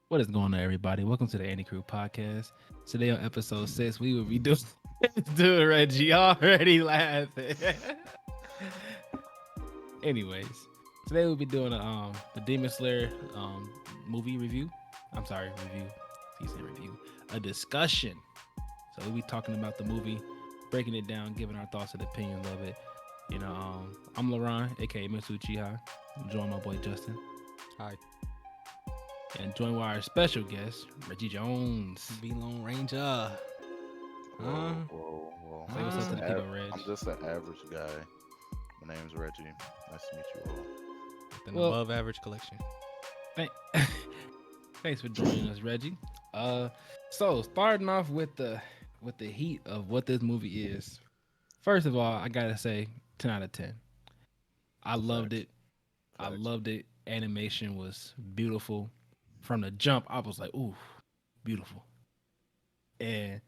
What is going on, everybody? Welcome to the AniCrew podcast. Today on episode 6, we will be doing doing Reggie already laughing. Anyways, today we'll be doing the Demon Slayer movie review. I'm sorry, review. He's saying review. A discussion. So we'll be talking about the movie, breaking it down, giving our thoughts and opinions of it. I'm Laron, aka Mitsu Uchiha. I'm joined by my boy Justin. Hi, And joined by our special guest, Reggie Jones. be Lone Ranger. Huh? Whoa. Say what's up to the people, Reg. I'm just an average guy. My name's Reggie. Nice to meet you all. With an Well- above average collection. Thank- Thanks for joining us, Reggie. So starting off with the heat of what this movie is. First of all, I gotta say, 10 out of 10. I loved Facts. it. I Facts. loved it. Animation was beautiful. From the jump, I was like, ooh, beautiful. And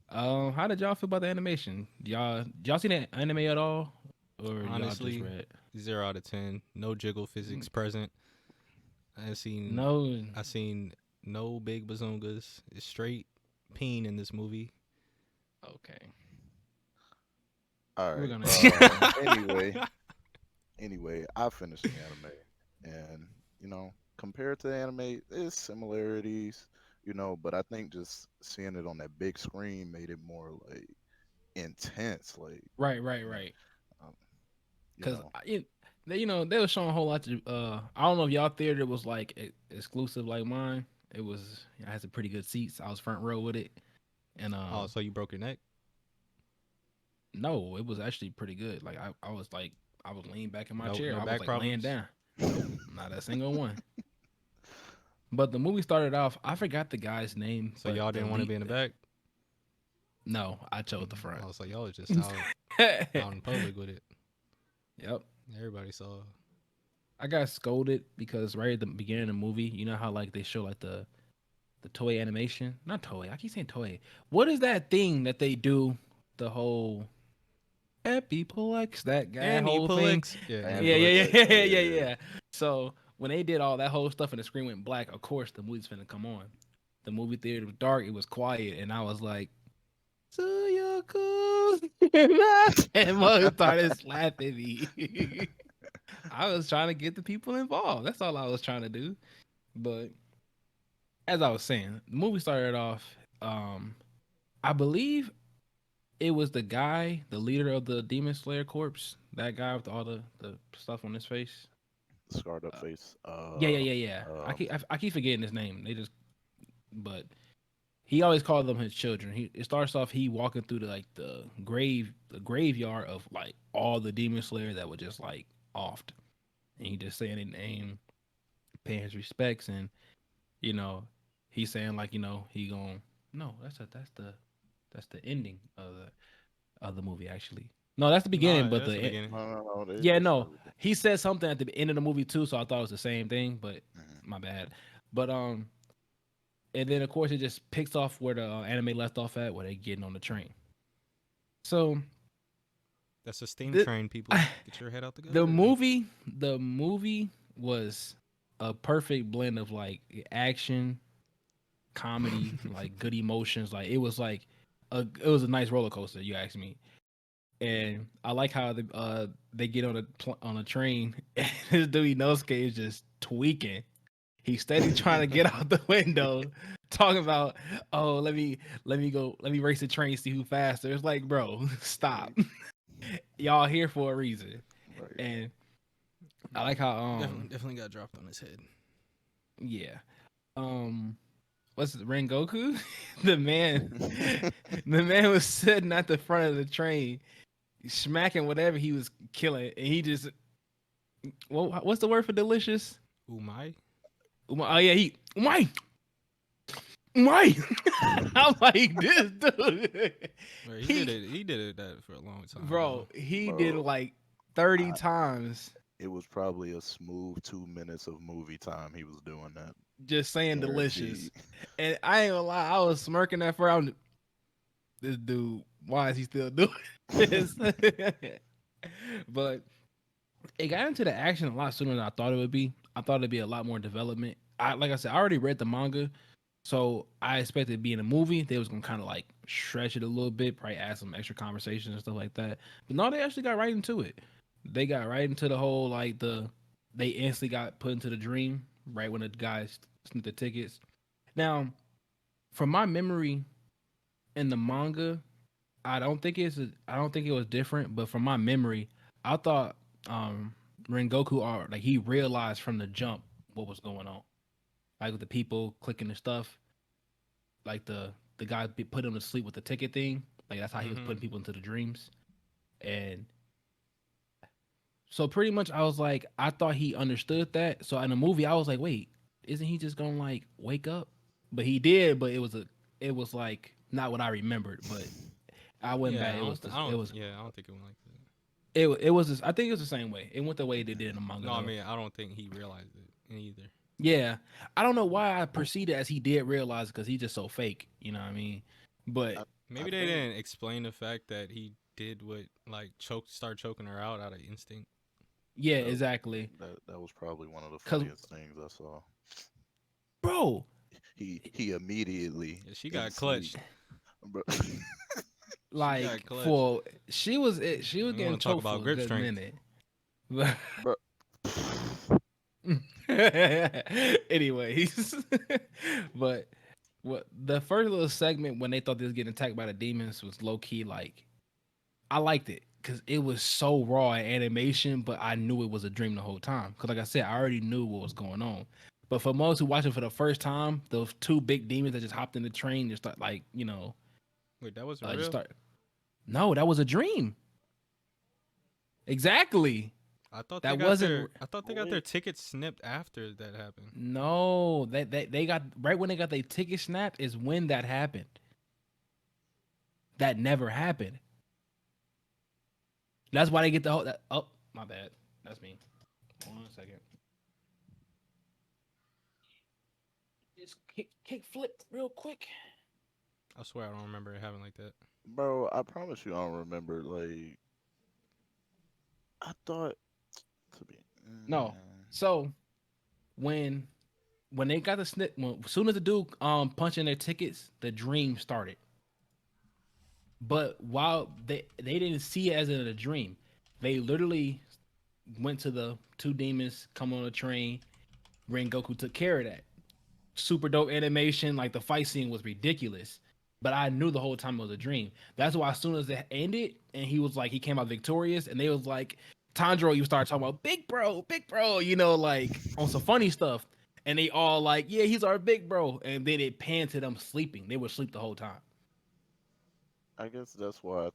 how did y'all feel about the animation? Y'all seen that anime at all? Or Honestly, y'all just read? 0 out of 10. No jiggle physics present. I seen No. I seen no big bazongas. It's straight peen in this movie. Okay. All We're right. gonna- Anyway, I finished the anime, and compared to the anime, there's similarities, but I think just seeing it on that big screen made it more like intense, like Right. um, you Because know. they were showing a whole lot of. I don't know if y'all theater was like exclusive like mine. It has a pretty good seats. I was front row with it, and Oh, so you broke your neck? no, it was actually pretty good. Like I was like I was leaning back in my No- chair. no I was back like laying problems? down. Nope, not a single one. But the movie started off. I forgot the guy's name. So but y'all didn't want to be in the back? No, I chose the front. I was like, y'all was just out in public with it. Yep. Everybody saw. I got scolded because right at the beginning of the movie, you know how like they show like the toy animation, not toy. I keep saying toy. What is that thing that they do? The whole Epiplex, that whole thing. Yeah. Yeah. So when they did all that whole stuff and the screen went black, of course the movie's finna come on. The movie theater was dark. It was quiet, and I was like, "Suyaku," and mother started slapping me. I was trying to get the people involved. That's all I was trying to do. But as I was saying, the movie started off. I believe it was the guy, the leader of the Demon Slayer Corps. That guy with all the stuff on his face. Scarred up face. Yeah. I keep forgetting his name. But he always called them his children. It starts off he walking through the graveyard of like all the Demon Slayer that were just like offed, and he just saying their name, paying his respects, and you know, he's saying like he going no, that's the ending of the movie actually. No, that's the beginning, but that's the beginning. No. yeah, They no, started with he said something at the end of the movie too, so I thought it was the same thing, but Mhm. my bad. But and then of course it just picks off where the anime left off at, where they getting on the train. So That's a steam the, train, people. Get your head out the gutter. the movie was a perfect blend of like action, comedy, like good emotions. Like it was like it was a nice roller coaster. You ask me. And I like how they get on a train. And this dude Inosuke is just tweaking. He's steady trying to get out the window, talking about, oh, let me race the train, see who faster. It's like, bro, stop. Y'all here for a reason. Right. And I like how definitely got dropped on his head. yeah. What's it, Rengoku? the man the man was sitting at the front of the train, smacking whatever he was killing, and he just what's the word for delicious? Umai? Oh yeah, umai. I'm like this dude. Bro, he did it that for a long time. Bro, he Bro, did it like 30 I- times It was probably a smooth 2 minutes of movie time. He was doing that. just saying delicious. Guaranteed. And I ain't gonna lie, I was smirking at first. This dude, why is he still doing this? But it got into the action a lot sooner than I thought it would be. I thought it'd be a lot more development. I like I said, I already read the manga, so I expected to be in a movie. They was gonna kind of like stretch it a little bit, probably add some extra conversations and stuff like that. But no, they actually got right into it. They got right into the whole like they instantly got put into the dream right when the guys sent the tickets. Now, from my memory in the manga, I don't think it was different, but from my memory, I thought um Rengoku are like he realized from the jump what was going on. Like with the people clicking the stuff, like the guy put him to sleep with the ticket thing. Like that's how he was Mm-hmm. putting people into the dreams. And so pretty much I was like, I thought he understood that. So in the movie, I was like, wait, isn't he just gonna like wake up? But he did, but it was like not what I remembered. But I went Yeah, back. It was I it don't. was Yeah, I don't think it went like that. it was just, I think it was the same way. It went the way they did in the manga No, I though. mean I don't think he realized it either. Yeah, I don't know why I perceived it as he did realize because he's just so fake. You know what I mean? But I I Maybe they think didn't explain the fact that he did what like start choking her out of instinct. yeah, that exactly. that was probably one of the Cause funniest things I saw. bro, He immediately Yeah, she in got sleep, clutched. bro. She got like clutched. for she was You want getting to talk choked about for a grip good strength? minute. But Bro, anyways, but what the first little segment when they thought they was getting attacked by the demons was low key like I liked it because it was so raw in animation, but I knew it was a dream the whole time. Because like I said, I already knew what was going on. But for most who watch it for the first time, those two big demons that just hopped in the train just start like Wait, that wasn't just real. start. No, that was a dream. Exactly. That wasn't. I thought they got their wait, tickets snipped after that happened. No, they got right when they got their ticket snapped is when that happened. That never happened. That's why they get the whole. Oh, my bad. That's me. Hold on a second. Just kick flip real quick. I swear I don't remember it happening like that. bro, I promise you I don't remember. Like I thought to be. No. So when when they got the snip, as soon as the dude punching their tickets, the dream started. But while they didn't see it as in a dream, they literally went to the two demons, come on a train. Rengoku took care of that. Super dope animation. Like the fight scene was ridiculous. But I knew the whole time it was a dream. That's why as soon as it ended and he was like he came out victorious and they was like Tanjiro, you start talking about big bro, like on some funny stuff. And they all like, yeah, he's our big bro. And then it panned to them sleeping. They would sleep the whole time. I guess that's why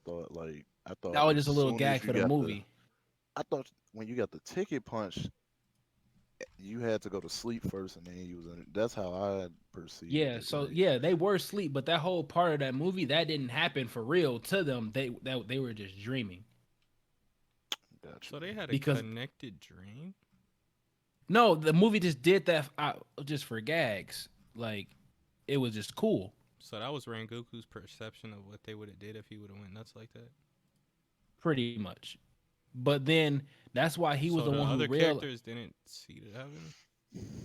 I That thought was as just a little soon gag as you for the got the movie. I thought when you got the ticket punch, you had to go to sleep first and then you was in. That's how I perceived Yeah, it. so Like, yeah, they were asleep, but that whole part of that movie that didn't happen for real to them. They were just dreaming got you. So they had a because connected dream. no, the movie just did that just for gags. Like it was just cool, So that was Rangoku's perception of what they would have did if he would have went nuts like that. pretty much. But then that's why he was So the the one who other real. characters didn't see that happening.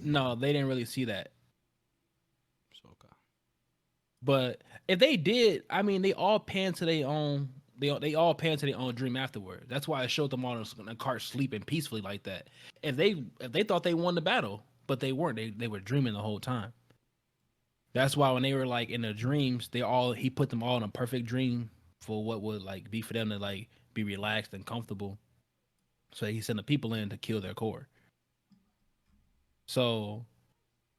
No, they didn't really see that. So okay. But if they did, I mean, they all pan to their own. They all pan to their own dream afterward. That's why I showed them all in a cart sleeping peacefully like that. If they thought they won the battle, but they weren't. They were dreaming the whole time. That's why when they were like in their dreams, he put them all in a perfect dream for what would like be for them to like be relaxed and comfortable. So he sent the people in to kill their core. So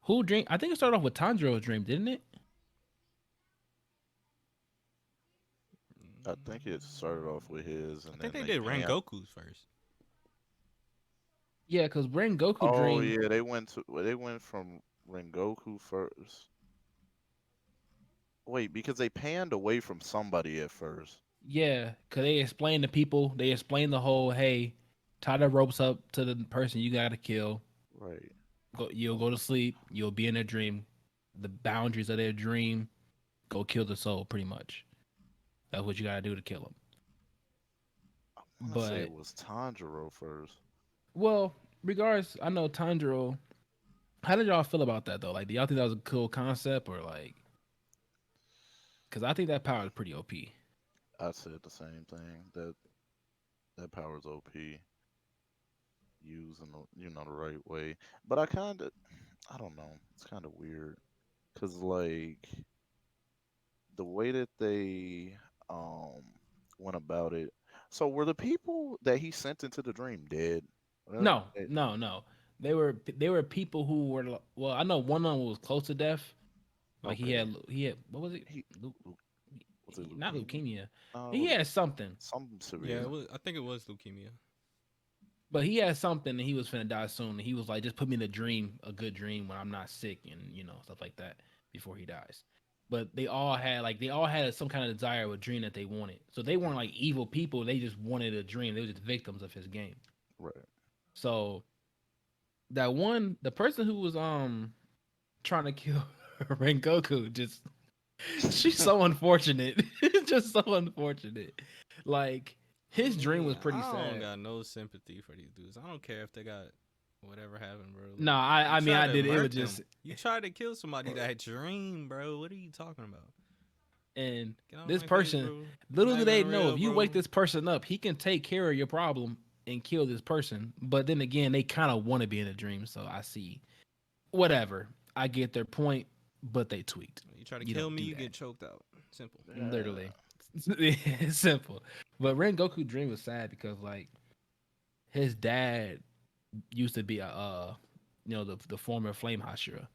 who dream? I think it started off with Tanjiro's dream, didn't it? I think it started off with his, I and think then they they did pan. Rangoku's first. Yeah, because Ren Goku Oh dream. yeah, they went from Rengoku first. Wait, because they panned away from somebody at first. Yeah, because they explained to people. They explained the whole hey, tie the ropes up to the person you gotta kill. Right. You'll go to sleep. You'll be in their dream. The boundaries of their dream. Go kill the soul. Pretty much. That's what you gotta do to kill them. I want to say it But was Tanjiro first. well, regards, I know Tanjiro. How did y'all feel about that though? Like, do y'all think that was a cool concept or like? Because I think that power is pretty OP. I said the same thing. That power's OP used in the right way. But I don't know. It's kind of weird because like the way that they um went about it. So were the people that he sent into the dream dead? No, Eh, no, no. They were people who were well. I know one of them was close to death. Like Okay. he had what was it? He Leu- leu- was it Not leukemia? leukemia. No, it He was had something, some Yeah, it severe. was. I think it was leukemia. but he had something, and he was finna die soon. And he was like, just put me in a dream, a good dream when I'm not sick, and stuff like that before he dies. But they all had some kind of desire or dream that they wanted. So they weren't like evil people. They just wanted a dream. They were just victims of his game. Right. So the person who was trying to kill Rengoku, just she's so unfortunate. Just so unfortunate. Like I his dream was mean, pretty I don't sad. got no sympathy for these dudes. I don't care if they got whatever happened, bro. No, Like, you I mean tried I to did. It was murk them. just You tried to kill somebody that dream, bro. What are you talking about? and Get out of this my face, person, bro. It's little not do they even know, real, if you wake bro. this person up, he can take care of your problem and kill this person. But then again, they kind of want to be in a dream, so I see. Whatever. I get their point, but they tweaked. You try to You kill don't me, do you that. get choked out. Simple. Yeah. Literally. It's simple. But Rengoku dream was sad because like his dad used to be a the former flame Hashira.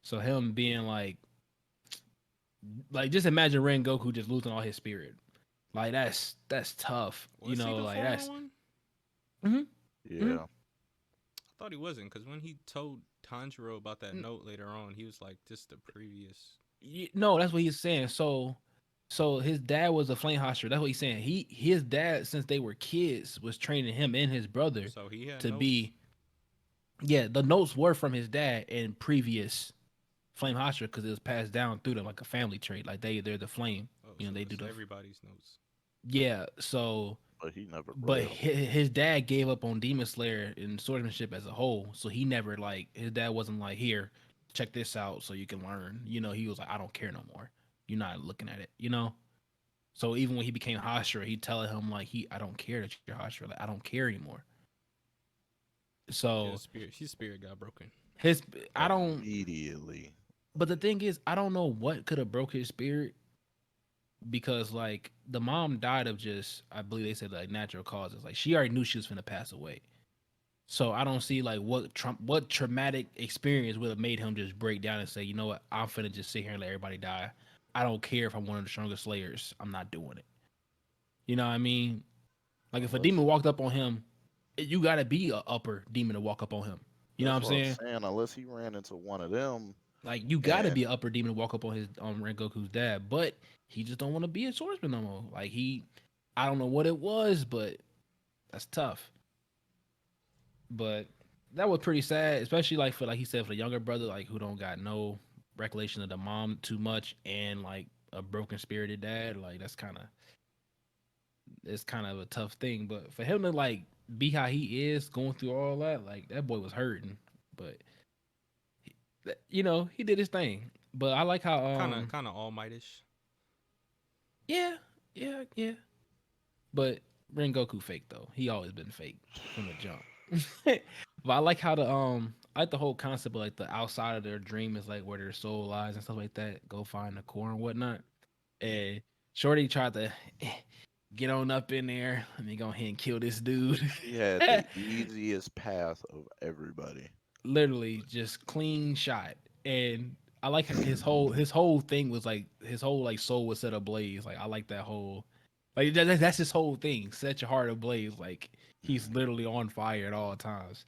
So him being like just imagine Rengoku just losing all his spirit. Like that's tough. Was he the Like former that's one? hmm hmm Yeah. I thought he wasn't, because when he told Tanjiro about that note later on, he was like, "This the previous." no, that's what he's saying. So his dad was a flame Hashira. That's what he's saying. His dad since they were kids was training him and his brother So he had to notes. be yeah, the notes were from his dad and previous flame Hashira because it was passed down through them like a family trait. Like they're the flame. Oh, You know, so they do it's the everybody's notes. yeah. So, But he never but read them. his dad gave up on Demon Slayer and swordsmanship as a whole. So he never like his dad wasn't like here, check this out so you can learn. He was like I don't care no more. You're not looking at it. So even when he became Hashira, he telling him like I don't care that you're Hashira. Like I don't care anymore. Yeah, So his spirit got broken. his I don't. Immediately. But the thing is, I don't know what could have broke his spirit because like the mom died of just I believe they said like natural causes. Like she already knew she was gonna pass away. So I don't see like what traumatic experience would have made him just break down and say, you know what, I'm finna just sit here and let everybody die. I don't care if I'm one of the strongest slayers. I'm not doing it. You know what I mean? Like if a demon Unless walked up on him, you gotta be a upper demon to walk up on him. You know what that's I'm what I'm saying? saying. Unless he ran into one of them Like you gotta and be an upper demon to walk up on his Rengoku's dad, but he just don't want to be a swordsman no more. Like I don't know what it was, but that's tough. But that was pretty sad, especially like for like he said for the younger brother, like who don't got no recollection of the mom too much, and like a broken spirited dad. Like it's kind of a tough thing. But for him to like be how he is, going through all that, like that boy was hurting. But he did his thing. But I like how Kind of all mightish. yeah, yeah, yeah. But Rengoku fake though. He always been fake from the jump. But I like how I like the whole concept of like the outside of their dream is like where their soul lies and stuff like that. Go find the core and whatnot. And Shorty tried to get on up in there. Let me go ahead and kill this dude. he had the easiest path of everybody. Literally just clean shot. And I like his whole thing was like his whole like soul was set ablaze. Like I like that whole like that's his whole thing. Set your heart ablaze. Like he's Mhm. literally on fire at all times.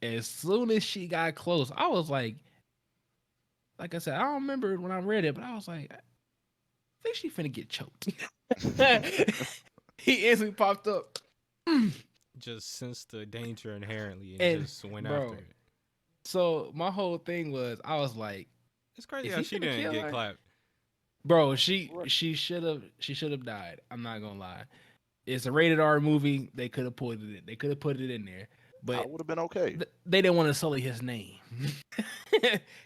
As soon as she got close, I was like I said, I don't remember when I read it, but I was like, I think she finna get choked. He instantly popped up. Just sensed the danger inherently and And just went after bro, it. so my whole thing was I was like, It's crazy is how he she finna didn't kill get her? clapped. Bro, she Right. she should have died. I'm not gonna lie. It's a rated R movie. They could have put it in. They could have put it in there. I but would have been okay. they didn't want to sully his name.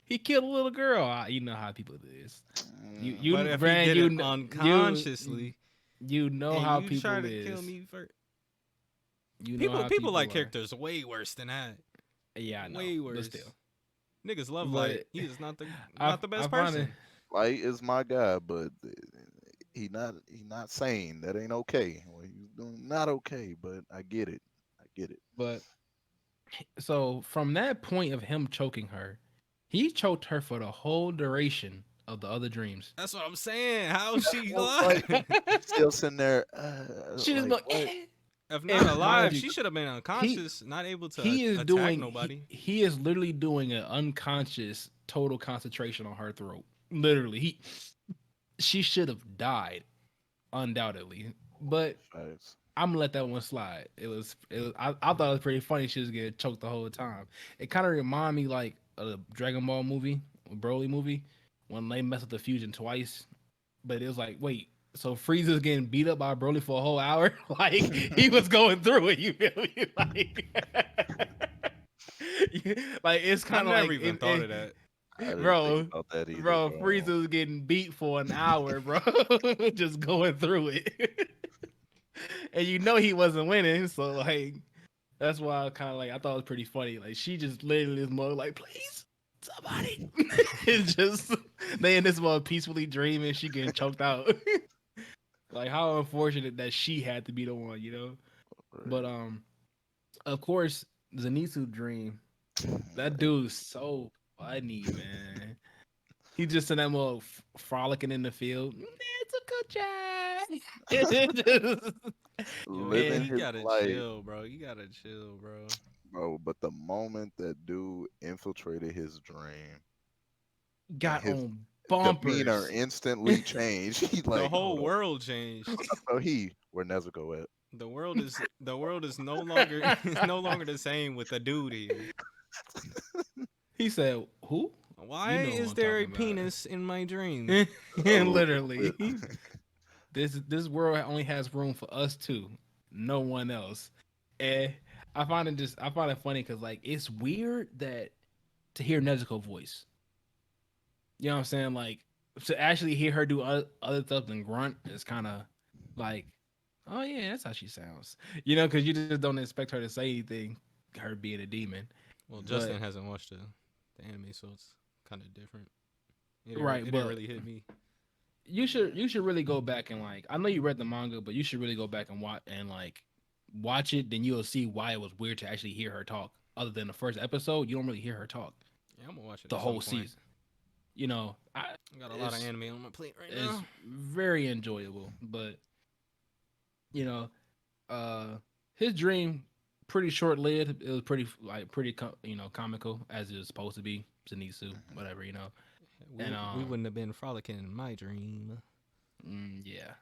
He killed a little girl. You know how people do this. But if he Brand, did it you, unconsciously, you know and how you try people to kill is. me first, You know people how people like people are. characters way worse than that. Yeah, I know. Way But worse. still, Niggas love Light. but He is not the I best find it. person. Light is my guy, but he not sane. That ain't okay. What he's doing not okay. But I get it. I get it. But so from that point of him choking her, he choked her for the whole duration of the other dreams. That's what I'm saying. How's she I was like, alive? still sitting there, She just like be like, what? eh. If not And mind alive, you, she should have been he unconscious, not able to he is attack doing nobody. he is literally doing an unconscious total concentration on her throat. Literally, she should have died undoubtedly, but Facts. I'm gonna let that one slide. I thought it was pretty funny. She was getting choked the whole time. It kind of reminded me like of the Dragon Ball movie, Broly movie, when they messed up the fusion twice. But it was like, wait, so Frieza's getting beat up by Broly for a whole hour? Like he was going through it. You feel me? Like it's I kind of never like, even thought of that. I didn't think bro, about that either, bro, bro. Frieza was getting beat for an hour, bro, just going through it. And you know he wasn't winning, so like that's why I kind of like I thought it was pretty funny. Like she just literally is more like, please, somebody. It's just they in this mode peacefully dreaming, she getting choked out. Like how unfortunate that she had to be the one, you know. But Right. of course, Zenitsu dream. That dude's so funny, man. He just in that mode frolicking in the field. It's a good job. Living You And his gotta life, chill, bro. You gotta chill, bro. bro. But the moment that dude infiltrated his dream and got his on demeanor bumpers. instantly changed, he The like, whole hold up. world changed. So where Nezuko at? The world is no longer is no longer the same with the dude here. He said, "Who? Why You know who is I'm there a talking about." penis in my dream? And Oh, literally, this world only has room for us two, no one else. And I find it funny because like it's weird that to hear Nezuko voice. You know what I'm saying? Like to actually hear her do other stuff than grunt is kind of like, oh yeah, that's how she sounds. You know, because you just don't expect her to say anything. Her being a demon, Well, but Justin hasn't watched the anime, so it's kind of different. right, It didn't but really hit me. you should really go back and like I know you read the manga, but you should really go back and watch it. Then you'll see why it was weird to actually hear her talk. Other than the first episode, you don't really hear her talk Yeah, I'm gonna watch it the at some whole point. season. You know, I got a lot of anime on my plate right it's now. very enjoyable, but you know, uh, his dream pretty short lived. It was pretty comical as it was supposed to be. Zenitsu, whatever, you know, and We wouldn't have been frolicking in my dream. yeah,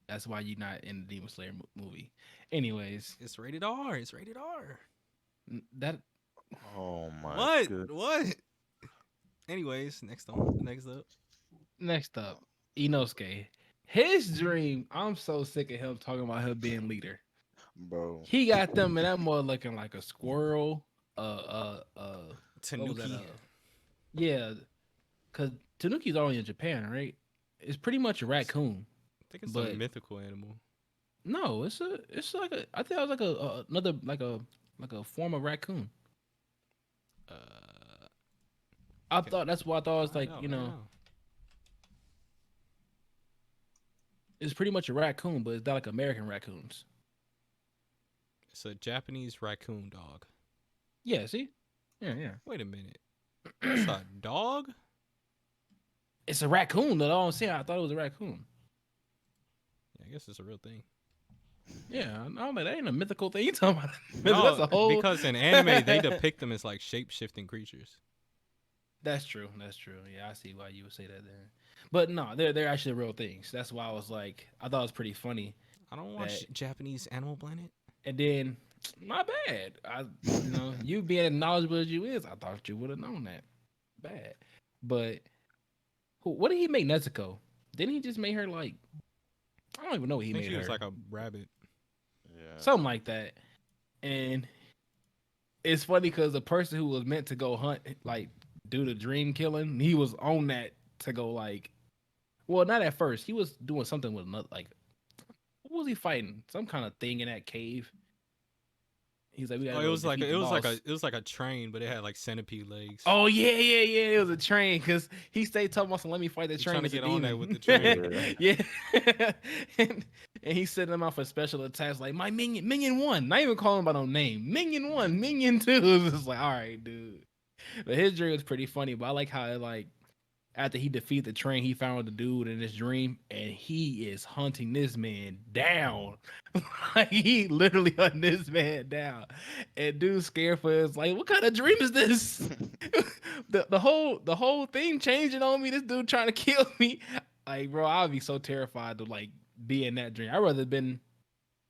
that's why you're not in the Demon Slayer movie. Anyways, It's rated R. It's rated R. that oh my What? good. What? Anyways, next up. next up, Inosuke. His dream. I'm so sick of him talking about him being leader. Bro. He got them in that mud looking like a squirrel. What was that? Tanuki. Yeah, because Tanuki's only in Japan, right? It's pretty much a raccoon, I think it's but a mythical animal. no, it's like a. I think it was like another like a form of raccoon. Uh, I thought that's why I thought it was find like out right now. it's pretty much a raccoon, but it's not like American raccoons. It's a Japanese raccoon dog. Yeah, see, yeah. Wait a minute. That's a dog? It's a raccoon. That all I'm saying. I thought it was a raccoon. Yeah, I guess it's a real thing. Yeah, no, but that ain't a mythical thing. You talking about? No, That's a whole. because in anime they depict them as like shape shifting creatures. That's true. That's true. Yeah, I see why you would say that then. But no, they're actually real things. That's why I was like, I thought it was pretty funny. I don't watch Japanese Animal Planet. And then, my bad. You being as knowledgeable as you is, I thought you would have known that. Bad. But what did he make Nezuko? Didn't he just make her like? I don't even know what he I think made she her. was like a rabbit. Yeah. Something like that. And it's funny because the person who was meant to go hunt, like do the dream killing, he was on that to go like, well, not at first. He was doing something with another like, what was he fighting? Some kind of thing in that cave. He's like, we Oh, gotta go defeat the boss. it was like a train, but it had like centipede legs. Oh yeah, yeah, yeah. It was a train because he stayed talking about, let me fight the He trying train to as a get on that with demon. the train. Yeah. Yeah, and, and he setting them out for special attacks like my minion one. Not even calling him by no name. Minion one, minion two. It was just like, all right, dude. But his dream was pretty funny. But I like how it like after he defeated the train, he found the dude in his dream, and he is hunting this man down. Like he literally hunting this man down, and dude's scared for his like, what kind of dream is this? The whole thing changing on me. This dude trying to kill me. Like, bro, I'd be so terrified to like be in that dream. I'd rather been,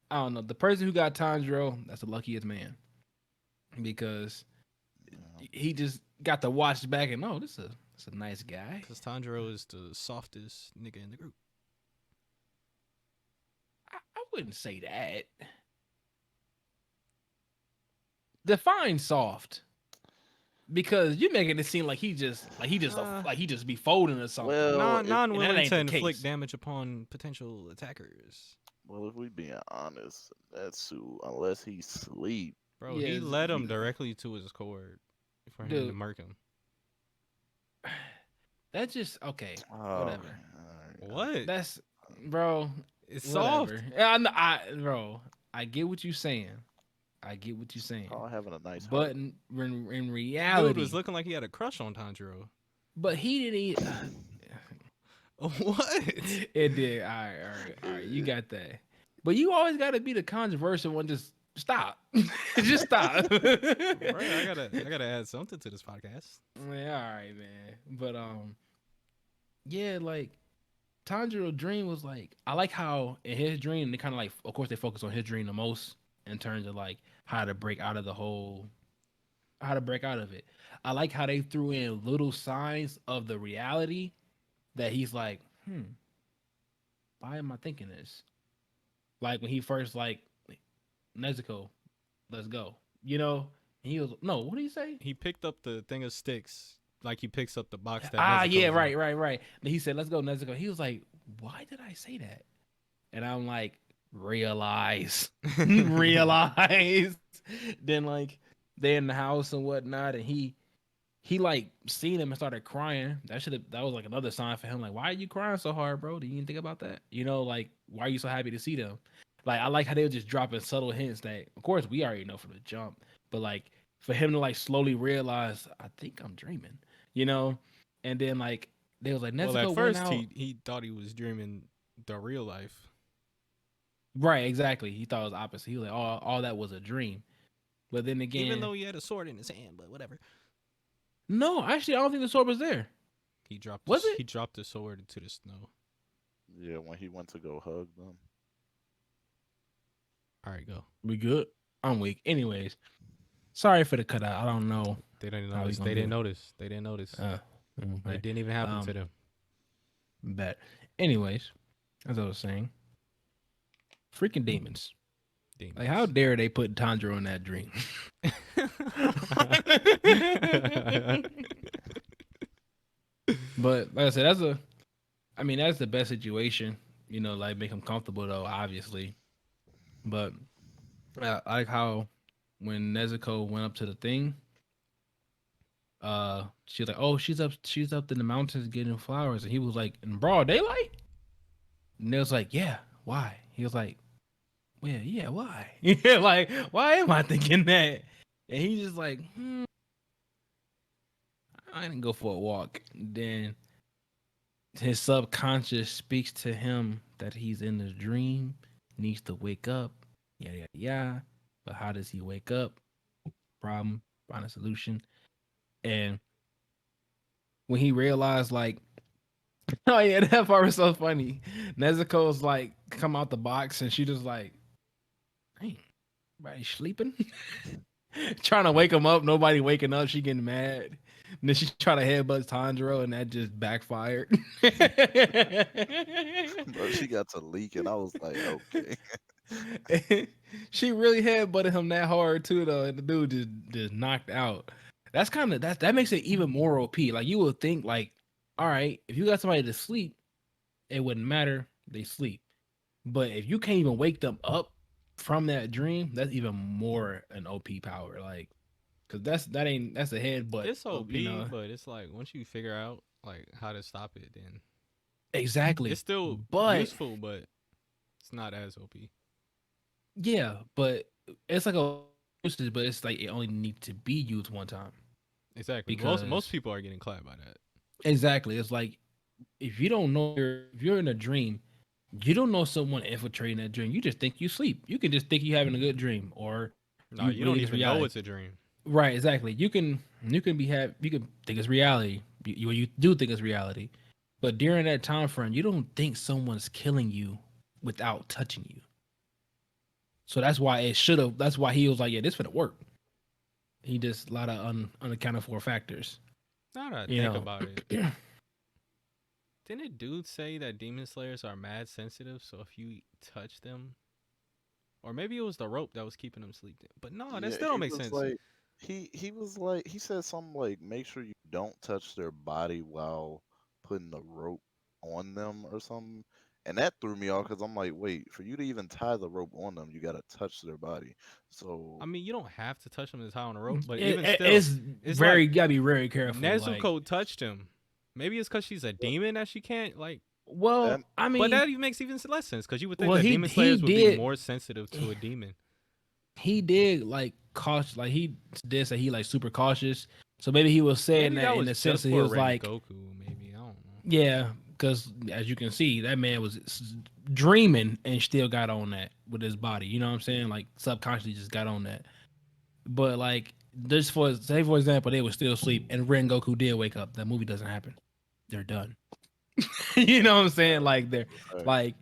I don't know, the person who got Tanjiro. That's the luckiest man because Yeah. he just got to watch back and oh, this a nice guy. Because Tanjiro is the softest nigga in the group. I wouldn't say that. Define soft. Because you're making it seem like he just be folding or something. Well, Non-willing ain't to the inflict case. damage upon potential attackers. well, if we being honest, Netsu, unless he sleep, Bro, he Yes, led him directly to his cord for him to dude. murk him. That's just okay. oh, Whatever. What? That's bro. It's soft. Whatever. Yeah, bro. I get what you're saying. I get what you're saying. all having a nice But heart. in Dude reality, was looking like he had a crush on Tanjiro. but he didn't eat. What? It did. All right. You got that. But you always got to be the controversial one. Just stop. Just stop. Bro, I gotta add something to this podcast. Yeah, all right, man. But yeah, like Tanjiro dream was like I like how in his dream they kind of like, of course they focus on his dream the most in terms of like how to break out of how to break out of it. I like how they threw in little signs of the reality that he's like, why am I thinking this? Like when he first like Nezuko, let's go. You know, and he was no, what did he say? He picked up the thing of sticks like he picks up the box that Ah, Nezuko's yeah, in. right. And he said, "Let's go, Nezuko." He was like, "Why did I say that?" And I'm like, "Realize, realize." Then like they're in the house and whatnot, and he like seen him and started crying. That was like another sign for him. Like, why are you crying so hard, bro? Do you even think about that? You know, like why are you so happy to see them? Like I like how they were just dropping subtle hints that, of course, we already know from the jump, but like for him to like slowly realize, I think I'm dreaming, you know, and then like they was like Nezuko Well, at went first out. he thought he was dreaming the real life. Right, exactly. He thought it was opposite. He was like, all that was a dream. But then again, Even though he had a sword in his hand, but whatever. no, actually, I don't think the sword was there. He dropped Was it? he dropped the sword into the snow. Yeah, when he went to go hug them. All right, go. We good? I'm weak. Anyways, sorry for the cutout. I don't know. They didn't How we notice. gonna They do didn't it? notice. They didn't notice. Okay. It didn't even happen to them. Bet. Anyways, as I was saying, freaking demons. Demons. Like, how dare they put Tanjiro in that dream? But like I said, that's the best situation. You know, like make him comfortable though, obviously. But I like how when Nezuko went up to the thing, she was like, "Oh, she's up in the mountains getting flowers," and he was like, "In broad daylight?" And they was like, "Yeah, why?" He was like, "Well, yeah, why?" Yeah, like, why am I thinking that? And he's just like, I didn't go for a walk. Then his subconscious speaks to him that he's in a dream, needs to wake up, yada yada yada. But how does he wake up? Problem, find a solution. And when he realized, like, oh yeah, that part was so funny. Nezuko's like come out the box and she just like, hey, everybody sleeping? Trying to wake him up, nobody waking up, she getting mad. And then she trying to headbutt Tanjiro and that just backfired. Bro, she got to leak, and I was like, okay. She really headbutted him that hard too, though, and the dude just knocked out. That's kind of that makes it even more OP. Like you would think, like, all right, if you got somebody to sleep, it wouldn't matter. They sleep. But if you can't even wake them up from that dream, that's even more an OP power. Like, cause that's a headbutt It's of OP, but it's like once you figure out like how to stop it, then it's exactly. still But useful, but it's not as OP. yeah, but it's like a usage, but it's like it only needs to be used one time Exactly. Most because people are getting clapped by that. exactly it's like if you don't know if you're in a dream, you don't know someone infiltrating that dream. You just think you sleep. You can just think you having a good dream or No, you you really don't think it's even know reality. it's a dream. Right, exactly. You can think it's reality. You do think it's reality, but during that time frame, you don't think someone's killing you without touching you. So that's why it should have. That's why he was like, "Yeah, this finna work." He just a lot of unaccounted for factors. Now that I You think know, about it, didn't a dude say that demon slayers are mad sensitive? So if you touch them, or maybe it was the rope that was keeping them sleeping. But no, that Yeah, still don't make sense. he was like he said something like make sure you don't touch their body while putting the rope on them or something. And that threw me off because I'm like, wait, for you to even tie the rope on them, you gotta touch their body. I So mean, you don't have to touch them to tie on a rope, but it, even it- still, it's it's very like you gotta be very careful. Like, Nezuko touched him. Maybe it's because she's a demon that she can't like. that well, I But mean, that even makes even less sense because you would think well, that demon slayers would be more sensitive to a demon. he did like cautious, like he did say he like super cautious. So maybe he was saying Maybe that that in was the sense just that he for was like, Rengoku. Maybe I don't know. yeah, because as you can see, that man was dreaming and still got on that with his body. You know what I'm saying? Like subconsciously just got on that. But like just for say for example, they would still sleep and Rengoku did wake up. That movie doesn't happen. They're done. You know what I'm saying? Like they're right. like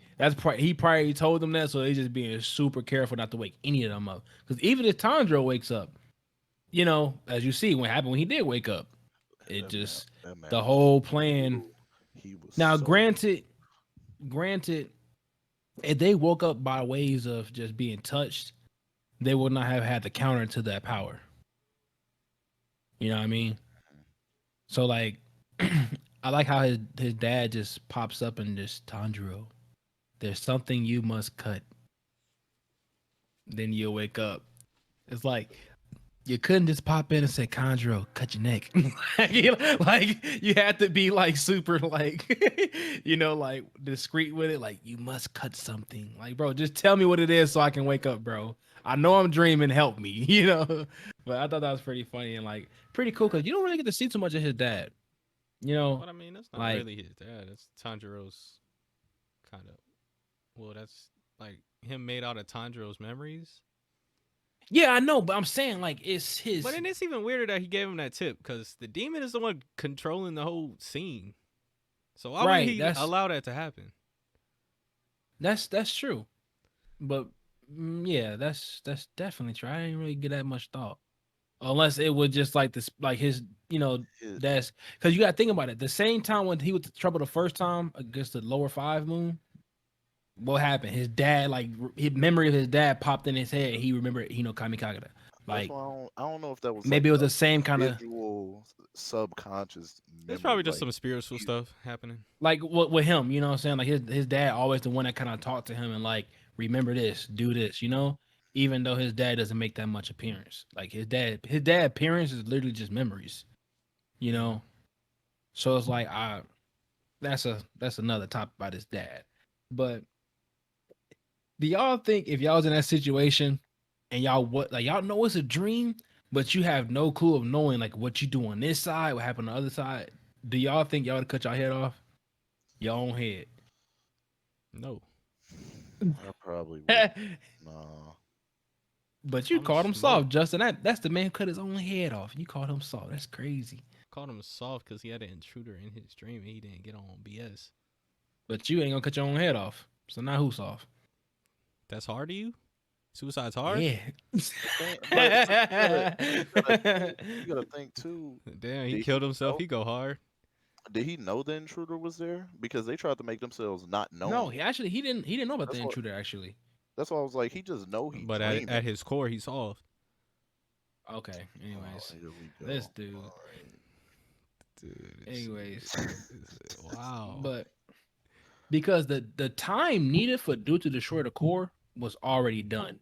he probably told them that, so they just being super careful not to wake any of them up. Because even if Tanjiro wakes up, you know, as you see what happened when he did wake up, it just That man the was whole plan. so he was Now, so granted, if they woke up by ways of just being touched, they would not have had the counter to that power. You know what I mean? So like, I like how his dad just pops up and just Tanjiro, there's something you must cut. Then you'll wake up. It's like you couldn't just pop in and say, Conjuro, cut your neck. Like you had to be like super like like discreet with it. Like you must cut something. Like, bro, just tell me what it is so I can wake up, bro. I know I'm dreaming, help me, you know. But I thought that was pretty funny and like pretty cool because you don't really get to see too much of his dad. You know, But I mean, that's not like really his dad. That's Tanjiro's kind of. Well, that's like him made out of Tanjiro's memories. yeah, I know, but I'm saying like it's But his then it's even weirder that he gave him that tip because the demon is the one controlling the whole scene. So why would right. he allow that to happen? That's true. But yeah, that's definitely true. I didn't really get that much thought, unless it was just like this, like his, his, that's because you got to think about it. The same time when he was in trouble the first time against the lower five moon, what happened? His dad, like his memory of his dad popped in his head. He remembered, Kamikagata. that's Like why I don't know if that was like maybe it was a the same kind of visual subconscious It's memory probably just like some spiritual he stuff happening. like with him. You know what I'm saying? Like his dad always the one that kind of talked to him and like remember this, do this. Even though his dad doesn't make that much appearance. Like his dad appearance is literally just memories. You Mm-hmm. know, so it's like that's another topic about his dad. But do y'all think if y'all was in that situation and y'all know it's a dream, but you have no clue of knowing like what you do on this side, what happened on the other side? Do y'all think y'all would cut your head off? Your own head. No, I probably would nah. But you I'm called him smart. soft, Justin. That's the man who cut his own head off. You called him soft. That's crazy. Called him soft because he had an intruder in his dream and he didn't get on BS. But you ain't gonna cut your own head off. So now who's soft? That's hard to you? Suicide's hard? Yeah. But you gotta think too. Damn, he Did killed he himself. know? He go hard. Did he know the intruder was there? Because they tried to make themselves not No, knowing. he didn't know about the That's what intruder actually. That's why I was like, he just know he But at dreaming. his core, he's soft. Okay. Oh, Anyways, here we this go. dude. All right. Dude, Anyways, wow. but because the time needed for dude to destroy the core was already done.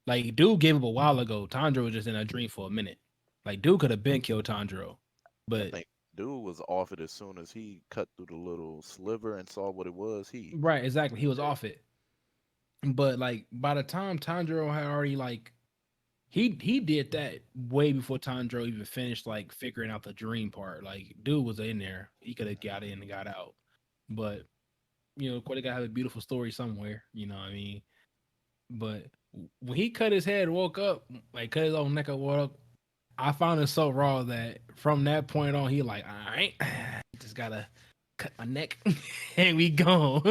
Like dude gave up a while ago. Tanjiro was just in a dream for a minute. Like dude could have been killed Tanjiro, I but think dude was off it as soon as he cut through the little sliver and saw what it was. right, exactly, he was Yeah. off it. But like by the time Tanjiro had already like he did that way before Tanjiro even finished like figuring out the dream part. Like dude was in there, he could have got in and got out. But of course, they gotta have a beautiful story somewhere. You know what I mean? But when he cut his head, woke up, like cut his own neck up, woke up, I found it so raw that from that point on, he like, all right, just gotta cut my neck and we gone.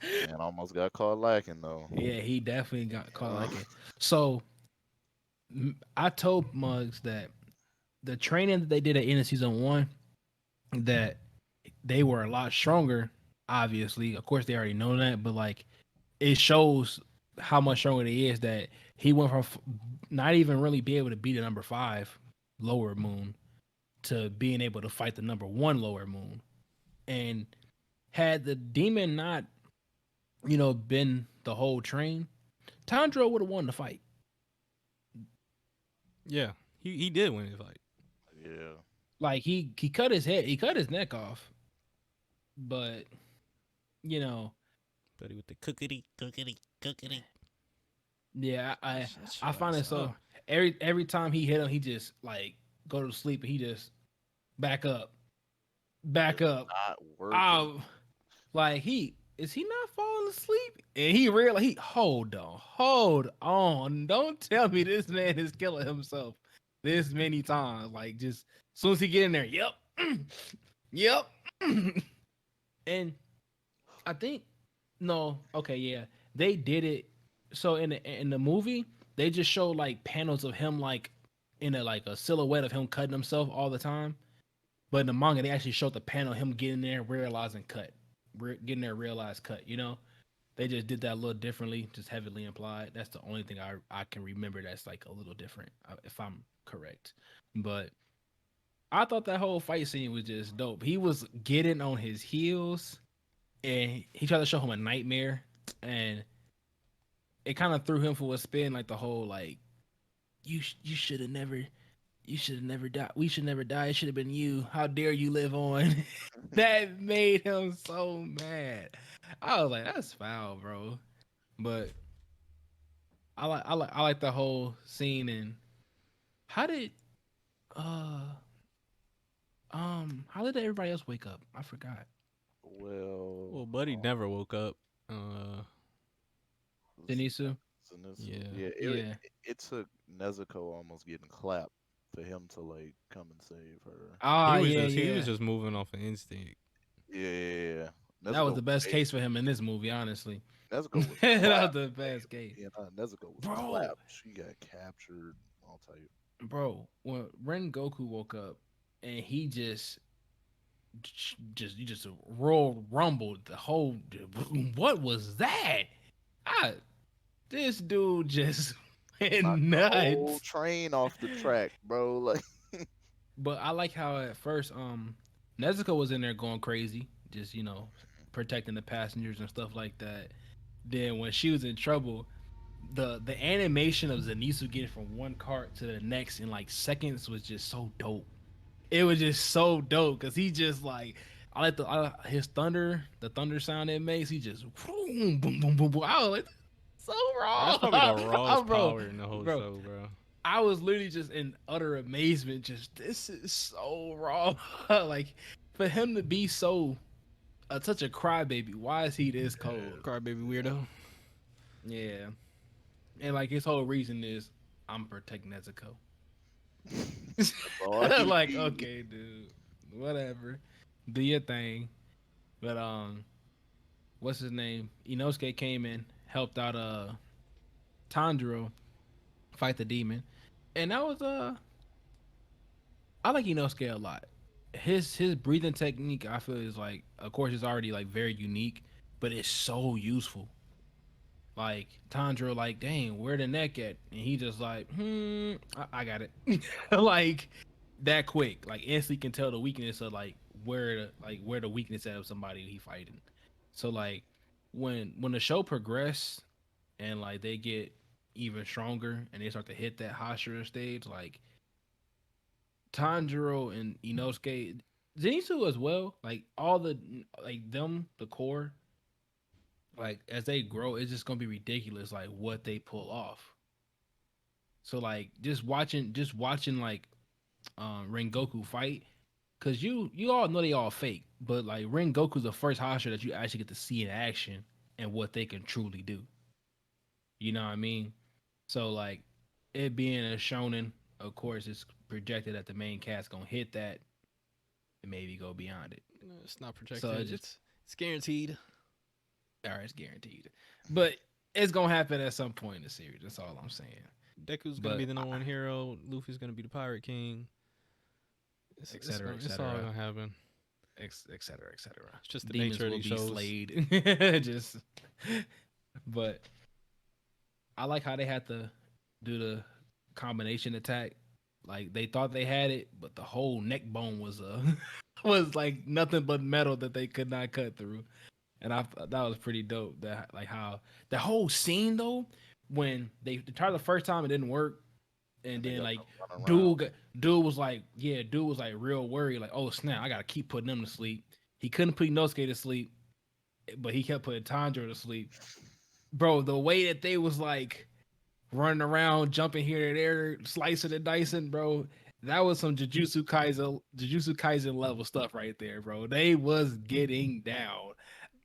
Man, almost got caught lacking though. Yeah, he definitely got caught Yeah. like it. So I told Muggs that the training that they did at the end of season one, that they were a lot stronger. Obviously, of course, they already know that, but like it shows how much stronger he is that he went from not even really be able to beat the number five lower moon to being able to fight the number one lower moon. And had the demon not, been the whole train, Tanjiro would have won the fight. Yeah, he did win his fight. Yeah. Like he cut his head, he cut his neck off, but you know, Buddy with the cookity. yeah, Shut I your find ass it so up. every time he hit him, he just like go to sleep and he just back up, back It's up. not working. Um, like he is he not falling asleep? And he realized hold on, don't tell me this man is killing himself this many times. Like just as soon as he get in there, yep, yep, and I think no, okay, yeah, they did it. So in the movie, they just show like panels of him like in a silhouette of him cutting himself all the time. But in the manga, they actually showed the panel of him getting there, realizing cut, getting there, realized cut. They just did that a little differently, just heavily implied. That's the only thing I can remember that's like a little different, if I'm correct. But I thought that whole fight scene was just dope. He was getting on his heels, and he tried to show him a nightmare, and it kind of threw him for a spin. Like the whole like you should have never died. We should never die. It should have been you. How dare you live on? That made him so mad. I was like, that's foul, bro. But I like the whole scene. And how did uh how did everybody else wake up? I forgot. Well, Well, Buddy never woke up. Uh, Denisu? yeah. yeah, Yeah. it took Nezuko almost getting clapped for him to like come and save her. Ah, yeah, He was yeah. just moving off of instinct. Yeah, That was Nezuko the was best made. case for him in this movie, honestly. Nezuko was That was clapped. the Like, best case. you know, Nezuko was Bro, clapped. She got captured. I'll tell you. bro, when Ren Goku woke up and he just royal rumbled the whole. What was that? I This dude just went Knocked the whole nuts. train off the track, bro. Like, But I like how at first Nezuko was in there going crazy, just protecting the passengers and stuff like that. Then when she was in trouble, the animation of Zenitsu getting from one cart to the next in like seconds was just so dope. It was just so dope because he just like his thunder, the thunder sound it makes. He just boom, boom, boom, boom, boom. I was like, so That's raw, probably the rawest bro, power in the whole bro. show, bro. I was literally just in utter amazement. Just this is so raw. Like for him to be so such a crybaby. Why is he this cold? Crybaby weirdo. Yeah, and like his whole reason is I'm protecting Nezuko. that's all he Like need. okay, dude, whatever, do your thing. But what's his name? Inosuke came in, helped out Tanjiro fight the demon, and that was I like Inosuke a lot. His breathing technique, I feel, is like, of course, it's already like very unique, but it's so useful. Like Tanjiro, like, dang, where the neck at? And he just like, I got it. Like that quick, like instantly can tell the weakness of where the weakness at of somebody he fighting. So like when the show progress and like they get even stronger and they start to hit that Hashira stage, like Tanjiro and Inosuke, Zenitsu as well, like all the like them, the core, like as they grow, it's just gonna be ridiculous, like what they pull off. So like just watching like Rengoku fight, cause you all know they all fake, but like Rengoku's the first Hashira that you actually get to see in action and what they can truly do. You know what I mean? So like it being a shonen, of course, it's projected that the main cast gonna hit that and maybe go beyond it. No, it's not So projected. It's guaranteed. all right, it's guaranteed. But it's gonna happen at some point in the series. That's all I'm saying. Deku's gonna be But the number one hero. Luffy's gonna be the pirate king. et cetera, et It's all cetera, gonna happen. et cetera, et cetera. It's just the Demons nature of will these be shows. slayed. Just, but I like how they had to do the combination attack. Like they thought they had it, but the whole neck bone was was like nothing but metal that they could not cut through. And I thought that was pretty dope. That like how the whole scene though, when they tried the first time it didn't work, and And they then got like to run around. dude was like, yeah, dude was like real worried, like, oh snap, I gotta keep putting them to sleep. He couldn't put Inosuke to sleep, but he kept putting Tanjiro to sleep. Bro, the way that they was like running around, jumping here and there, slicing and dicing, bro. That was some Jujutsu Kaisen level stuff right there, bro. They was getting down,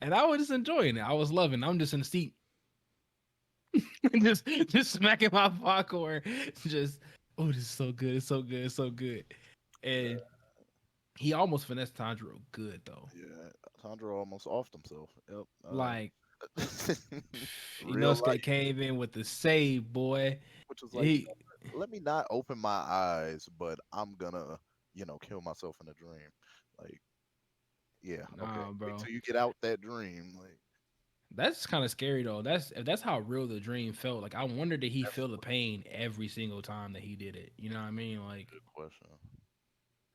and I was just enjoying it. I was loving it. I'm just in the seat, just smacking my popcorn, just oh, this is so good, it's so good, it's so good. Yeah, And he almost finessed Tanjiro good though. yeah. Tanjiro almost offed himself. Yep. Like Real Inosuke life, came in with the save, boy. which was like, He let me not open my eyes, but I'm gonna, kill myself in a dream. Like, yeah, okay. nah, Wait bro. till you get out that dream. Like, That's kind of scary though. That's if that's how real the dream felt. Like I wonder did he that's feel the pain every single time that he did it. You know what I mean? a good question.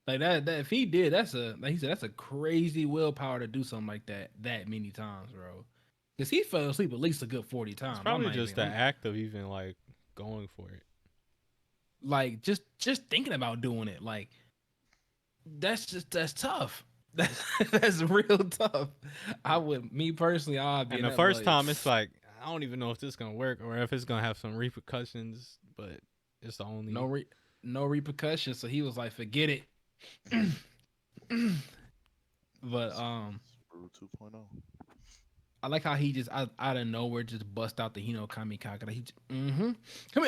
Like that if he did, that's a like he said, that's a crazy willpower to do something like that many times, bro. Cause he fell asleep at least a good 40 It's times. I'm probably not just even the I'm act of even like going for it. like just thinking about doing it. Like that's tough. That's real tough. I would me personally, I'd be And in the that first like time, it's like I don't even know if this is gonna work or if it's gonna have some repercussions. But it's the no only. no repercussions. So he was like, forget it. But Brew 2.0. I like how he just out of nowhere just bust out the Hino Kamikaze. He come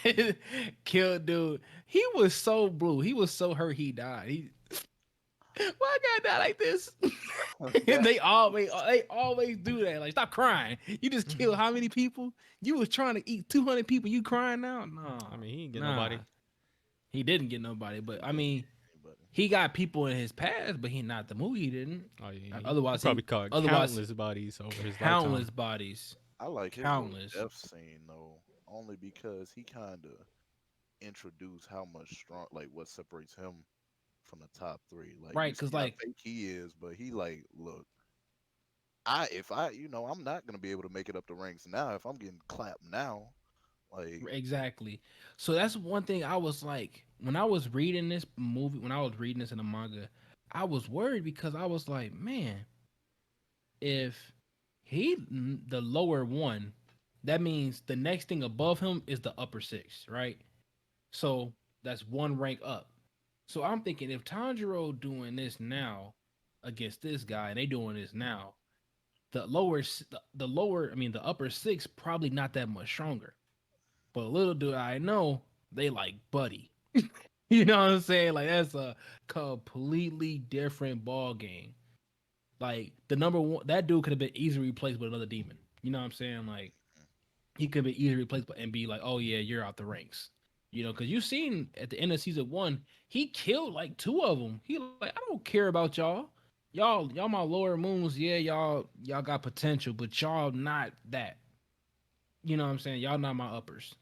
here, killed dude. He was so blue. He was so hurt. He died. He why I gotta die like this? And That they always do that. Like stop crying. You just killed Mhm. how many people? You was trying to eat 200 people. You crying now? No, I mean, he didn't get nah. nobody. He didn't get nobody. But he I didn't mean, get anybody. he got people in his past, but he not the movie. He didn't. Oh yeah, he Otherwise, probably caught otherwise countless bodies over his countless lifetime. bodies, I like his little countless. death scene though, only because he kind of introduced how much strong, like what separates him from the top three. Like you Right, cause see how like fake he is, but he like, look, if I'm not gonna be able to make it up the ranks now. If I'm getting clapped now, like, exactly. So that's one thing I was like when I was reading this movie, when I was reading this in the manga, I was worried because I was like, man, if the lower one, that means the next thing above him is the upper six, right? So that's one rank up. So I'm thinking if Tanjiro doing this now against this guy, and they doing this now, the lower, I mean the upper six probably not that much stronger. But little do I know, they like buddy. You know what I'm saying? Like that's a completely different ball game. Like the number one, that dude could have been easily replaced with another demon. You know what I'm saying? Like he could be easily replaced and be like, oh yeah, you're out the ranks. You know, because you seen at the end of season one, he killed like two of them. He like, I don't care about y'all. Y'all my lower moons. Yeah, y'all got potential, but y'all not that. you know what I'm saying? Y'all not my uppers.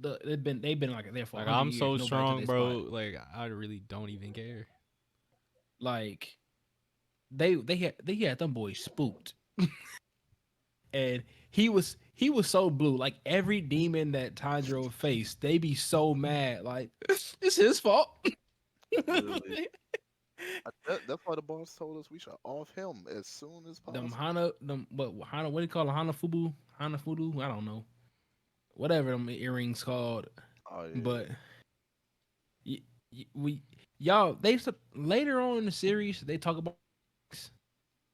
They've been like there for Like 100 I'm years. so Nobody took strong, their spot. bro. Like I really don't even care. Like they had them boys spooked, and he was so blue. Like every demon that Tanjiro faced, they be so mad. Like it's his fault. Literally. That's why the boss told us we should off him as soon as Them possible. Hana, what do you call it? Hana Fubu? I don't know. Whatever them earrings called. Oh yeah. But y- we y'all later on in the series they talk about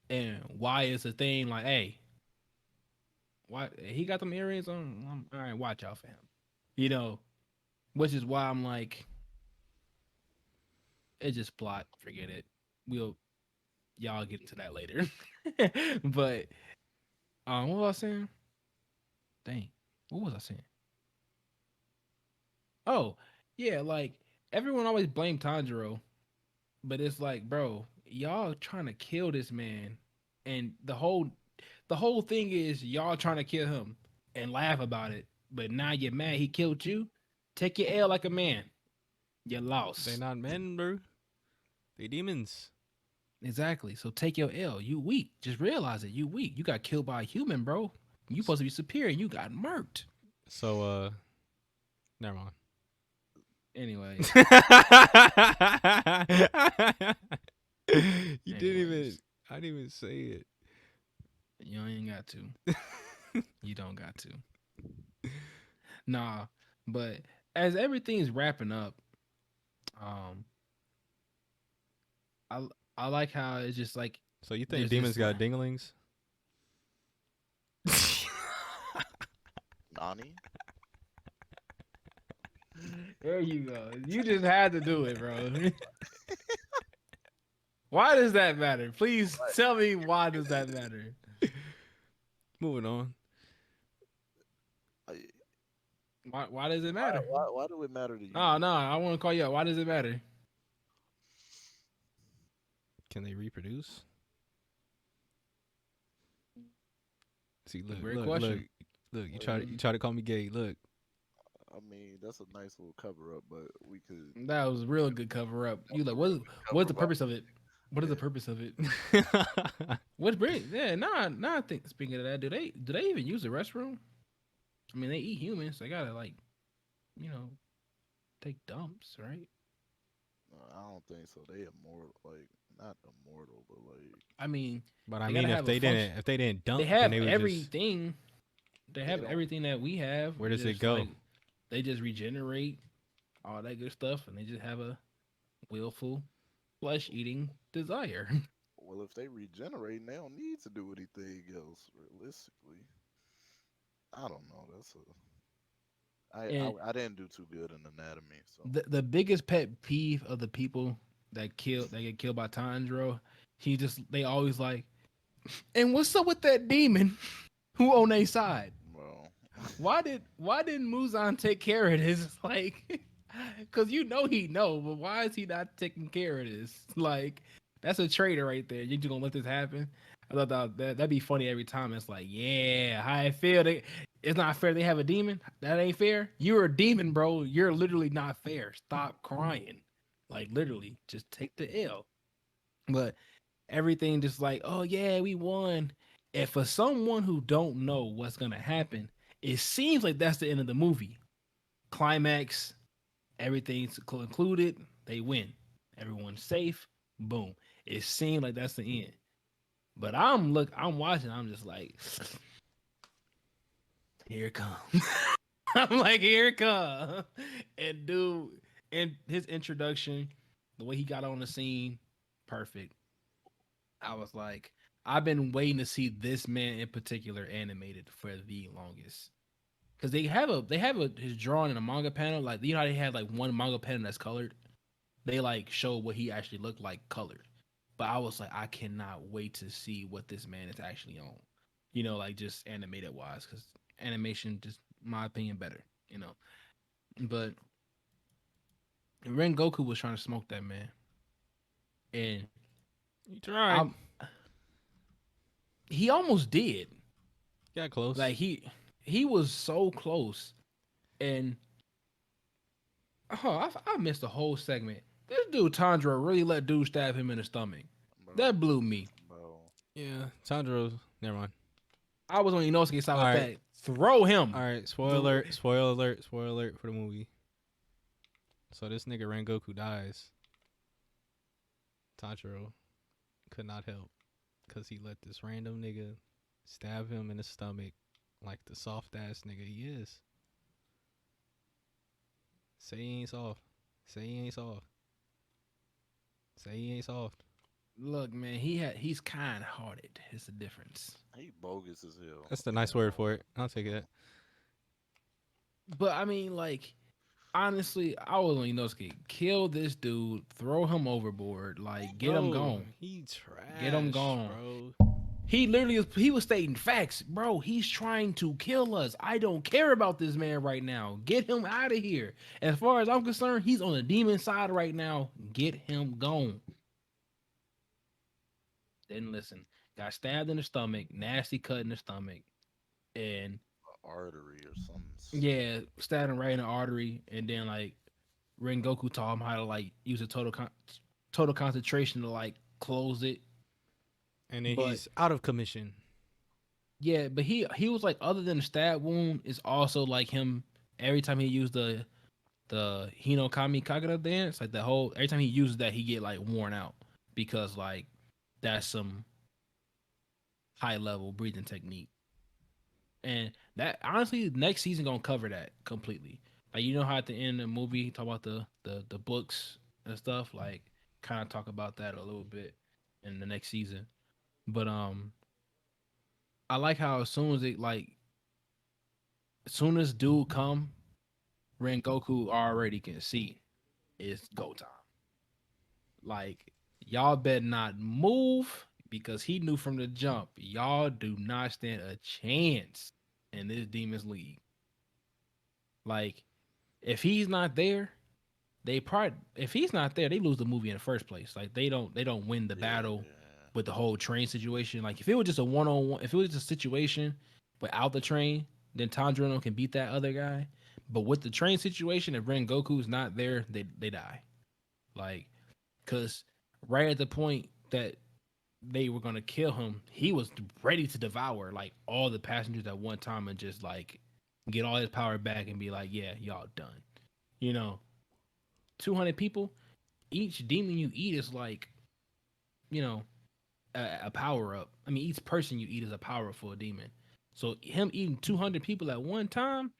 and why it's a thing. Like, hey, why he got them earrings on? All right, watch out for him. You know, which is why I'm like, it's just plot. Forget it. We'll y'all get into that later. But what was I saying? Dang, what was I saying? Oh, yeah, like everyone always blame Tanjiro, but it's like, bro, y'all trying to kill this man, and the whole thing is y'all trying to kill him and laugh about it. But now you're mad he killed you. Take your L like a man. You They lost. not men, bro. They demons. Exactly. So take your L. You weak. Just realize it. You weak. You got killed by a human, bro. You supposed to be superior. You got murked. So never mind. Anyways. You didn't even. Anyways. I didn't even say it. You ain't got to. You don't got to. Nah. But as everything's wrapping up, um, I I like how it's just like So you think there's demons this got line. dinglings? Nani? There you go. You just had to do it, bro. Why does that matter? Please What? tell me why does that matter? Moving on. I- Why does it Why, matter? why do it matter to Oh you? no, I want to call you out. Why does it matter? Can they reproduce? See, look, Great look, look, question. look. You try to call me gay. Look, I mean, that's a nice little cover up, but we could That was a real good cover up. that's You like a real good what's cover the up. purpose of it? What is the Yeah. purpose of it? What's bring? Yeah, nah. I think speaking of that, do they even use the restroom? I mean, they eat humans. They gotta like you know take dumps, right? No, I don't think so. They immortal, like not immortal, but like I mean, but I they mean, gotta if have a they function. didn't, if they didn't They dump, then have they would just. everything. They they have don't. everything that we have. Where It's does it just go? like they just regenerate all that good stuff, and they just have a willful flesh eating desire. Well, if they regenerate, they don't need to do anything else. Realistically, I don't know. That's a And I didn't do too good in anatomy, so the biggest pet peeve of the people that get killed by Tanjiro, they always like, and what's up with that demon who on their side? well, Why didn't Muzan take care of this? Like, cause he know, but why is he not taking care of this? Like, that's a traitor right there. You just gonna let this happen? I thought that'd be funny every time. It's like, yeah, how I feel. It's not fair. They have a demon. That ain't fair. You're a demon, bro. You're literally not fair. Stop crying. Like literally, just take the L. But everything just like, oh yeah, we won. And for someone who don't know what's gonna happen, it seems like that's the end of the movie. Climax, everything's concluded, they win. Everyone's safe, boom. It seemed like that's the end. But I'm watching, I'm just like, here it comes. I'm like, here it comes. And dude, and his introduction, the way he got on the scene, perfect. I was like, I've been waiting to see this man in particular animated for the longest. Because they have his drawing in a manga panel. Like you know how they had like one manga panel that's colored. They like show what he actually looked like colored. But I was like, I cannot wait to see what this man is actually on. Like just animated wise, because animation, just my opinion, better. You know, but Rengoku was trying to smoke that man, and You tried. I'm he almost did. Got close. Like he was so close, and I missed the whole segment. This dude Tanjiro really let dude stab him in the stomach. bro, That blew me. bro. Yeah, Tanjiro. Never mind. I was on Inosuke's side All with right, that. Throw all him. right. Spoiler The, alert! Spoiler alert! Spoiler alert for the movie. So this nigga Rengoku dies. Tanjiro could not help because he let this random nigga stab him in the stomach like the soft ass nigga he is. Say he ain't soft. Say he ain't soft. Say he ain't soft. look, man, he's kind hearted. It's the difference. He bogus as hell. That's the Yeah, nice word for it. I'll take that. But I mean, like, honestly, I was on Inosuke. Kill this dude, throw him overboard, like get him Bro, gone. he Get him trash, gone. bro. He literally he was stating facts, bro. He's trying to kill us. I don't care about this man right now. Get him out of here. As far as I'm concerned, he's on the demon side right now. Get him gone. Didn't listen. Got stabbed in the stomach, nasty cut in the stomach, and artery or something. yeah, stabbed him right in the artery. And then like Rengoku taught him how to like use a total concentration to like close it. And then But he's out of commission. yeah, but he was like other than the stab wound, is also like him every time he used the Hinokami Kagura dance, like the whole every time he uses that he get like worn out because like that's some high level breathing technique. And that honestly next season gonna cover that completely. Like you know how at the end of the movie talk about the books and stuff, like kind of talk about that a little bit in the next season. But I like how as soon as it like as soon as dude come, Rengoku already can see it's go time. Like y'all better not move because he knew from the jump. Y'all do not stand a chance in this Demons League. Like if he's not there, they probably if he's not there, they lose the movie in the first place. Like they don't win the Yeah, battle with the whole train situation. Like if it was just a one on one, if it was just a situation without the train, then Tanjiro can beat that other guy. But with the train situation, if Rengoku's not there, they die. Like because right at the point that they were gonna kill him, he was ready to devour like all the passengers at one time and just like get all his power back and be like, yeah, y'all done. You know, 200 people, each demon you eat is like, you know, a power up. I mean, each person you eat is a powerful demon. So him eating 200 people at one time,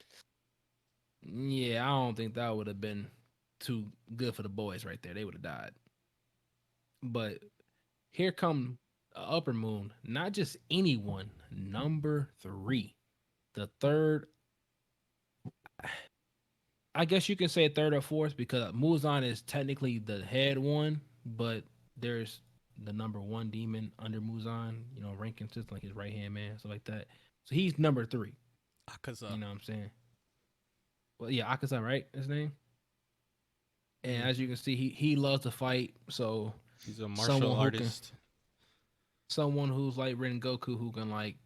yeah, I don't think that would have been too good for the boys right there. They would have died. But here come Upper Moon, not just anyone, number three. The third, I guess you can say third or fourth because Muzan is technically the head one, but there's the number one demon under Muzan, you know, ranking system like his right hand man, stuff like that. So he's number three. Akaza. You know what I'm saying? Well, yeah, Akaza, right? His name. And Yeah. as you can see, he loves to fight. So He's a martial someone who can, artist. someone who's like Rengoku who can like,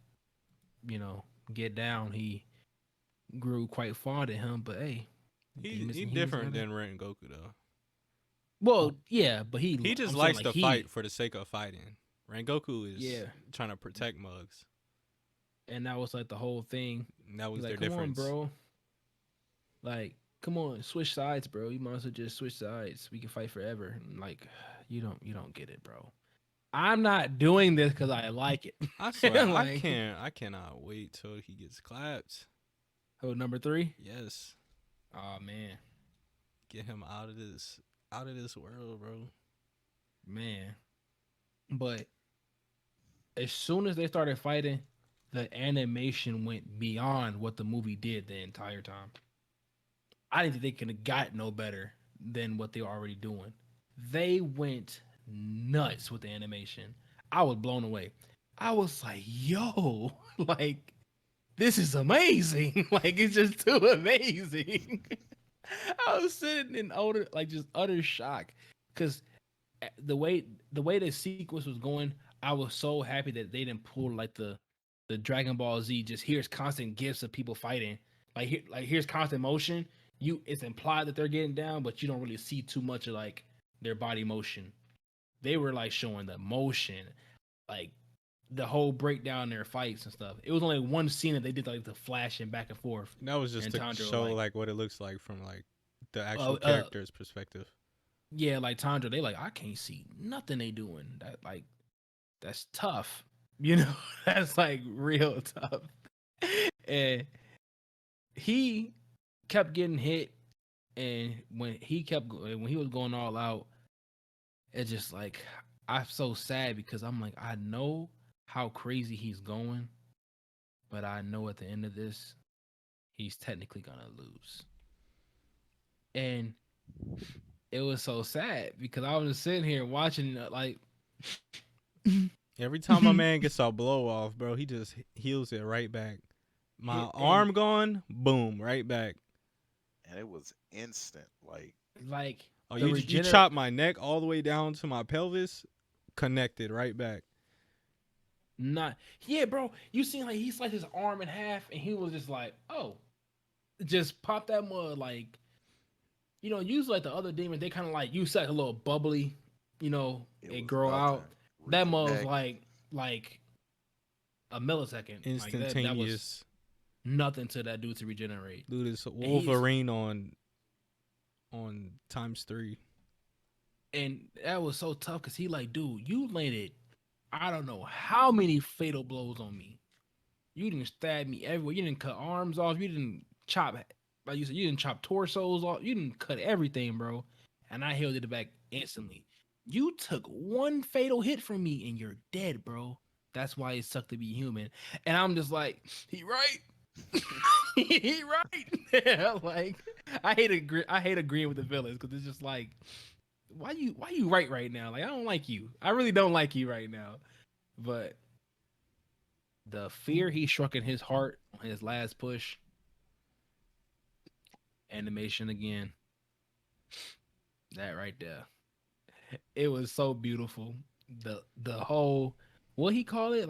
you know, get down. He grew quite fond of him, but hey, demons He and humans different together. than Rengoku though. Well, yeah, but He just I'm saying likes like to fight for the sake of fighting. Rengoku is yeah, trying to protect mugs. and that was like the whole thing. And that He's was like, their come on, difference. bro, like, come on, switch sides, bro. You might as well just switch sides. We can fight forever. And like, you don't get it, bro. I'm not doing this because I like it. I swear, Like, I cannot wait till he gets clapped. oh, number three. Yes. Oh man, Get him out of this world, bro. man. But as soon as they started fighting, the animation went beyond what the movie did the entire time. I didn't think they could have got no better than what they were already doing. They went nuts with the animation. I was blown away. I was like, yo, like, this is amazing. Like, it's just too amazing. I was sitting in utter, like, just utter shock. Because the way the sequence was going, I was so happy that they didn't pull like the Dragon Ball Z just here's constant gifs of people fighting. Here's constant motion. It's implied that they're getting down, but you don't really see too much of like their body motion. They were like showing the motion, like the whole breakdown in their fights and stuff. It was only one scene that they did like the flashing back and forth. That was just And to Tanjiro show like what it looks like from like the uh, actual uh character's perspective. yeah, like Tanjiro, they like I can't see nothing they doing. That's tough. You know, that's like real tough. And he kept getting hit, and when he was going all out, it's just like I'm so sad because I'm like I know how crazy he's going, but I know at the end of this, he's technically gonna lose. And it was so sad because I was just sitting here watching like Every time my man gets a blow off, bro, he just heals it right back. My hit and arm gone, boom, right back. And it was instant. Like like Oh, the you chop my neck all the way down to my pelvis, connected right back. not yeah, bro. You seen like he sliced his arm in half and he was just like, oh, just pop that mud like usually like the other demons, they kind of like you said a little bubbly, it it was grow nothing. out. That mud was Reconnect. like a millisecond. Like that was Instantaneous. nothing to that dude to regenerate. Dude is And he's Wolverine on times 3. and that was so tough because he like, dude, you landed I don't know how many fatal blows on me. You didn't stab me everywhere. You didn't cut arms off. You didn't chop, like you said, you didn't chop torsos off. You didn't cut everything, bro. And I held it back instantly. You took one fatal hit from me and you're dead, bro. That's why it sucked to be human. And I'm just like, he right. He right. Like I hate agreeing with the villains because it's just like, why you right now? Like I don't like you. I really don't like you right now. But the fear he struck in his heart on his last push, animation again. That right there. It was so beautiful. The whole what he call it?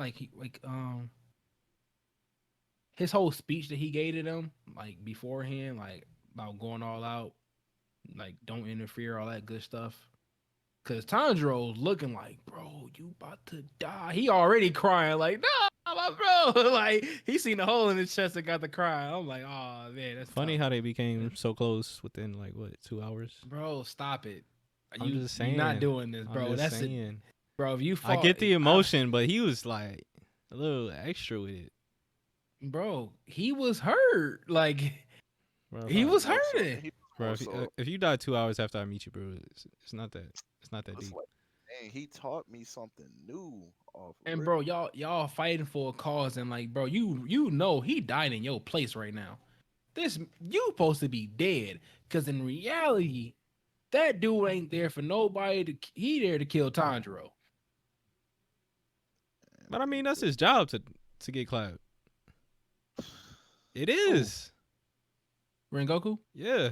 His whole speech that he gave to them, like beforehand, like about going all out, like don't interfere, all that good stuff. Cause Tanjiro's looking like, bro, you about to die. He already crying, like, no, my bro. Like he seen the hole in his chest and got the cry. I'm like, oh man, that's Funny tough. how they became so close within like what 2 hours. Bro, stop it. I'm just You're not saying. doing this, I'm bro. just That's it, saying. bro. If you I fall, get the emotion, but he was like a little extra with it. bro, he was hurt. Like Bro, he was More so, hurting. he bro, more if, so. if you die 2 hours after I meet you, bro, it's not that It's deep. like, dang, he taught me something new off And rip. bro, y'all fighting for a cause, and like, bro, you know he died in your place right now. This you supposed to be dead, cause in reality, that dude ain't there for nobody. He there to kill Tanjiro. And But I mean, that's just, his job to get clapped. It Who? is. Rengoku? Yeah.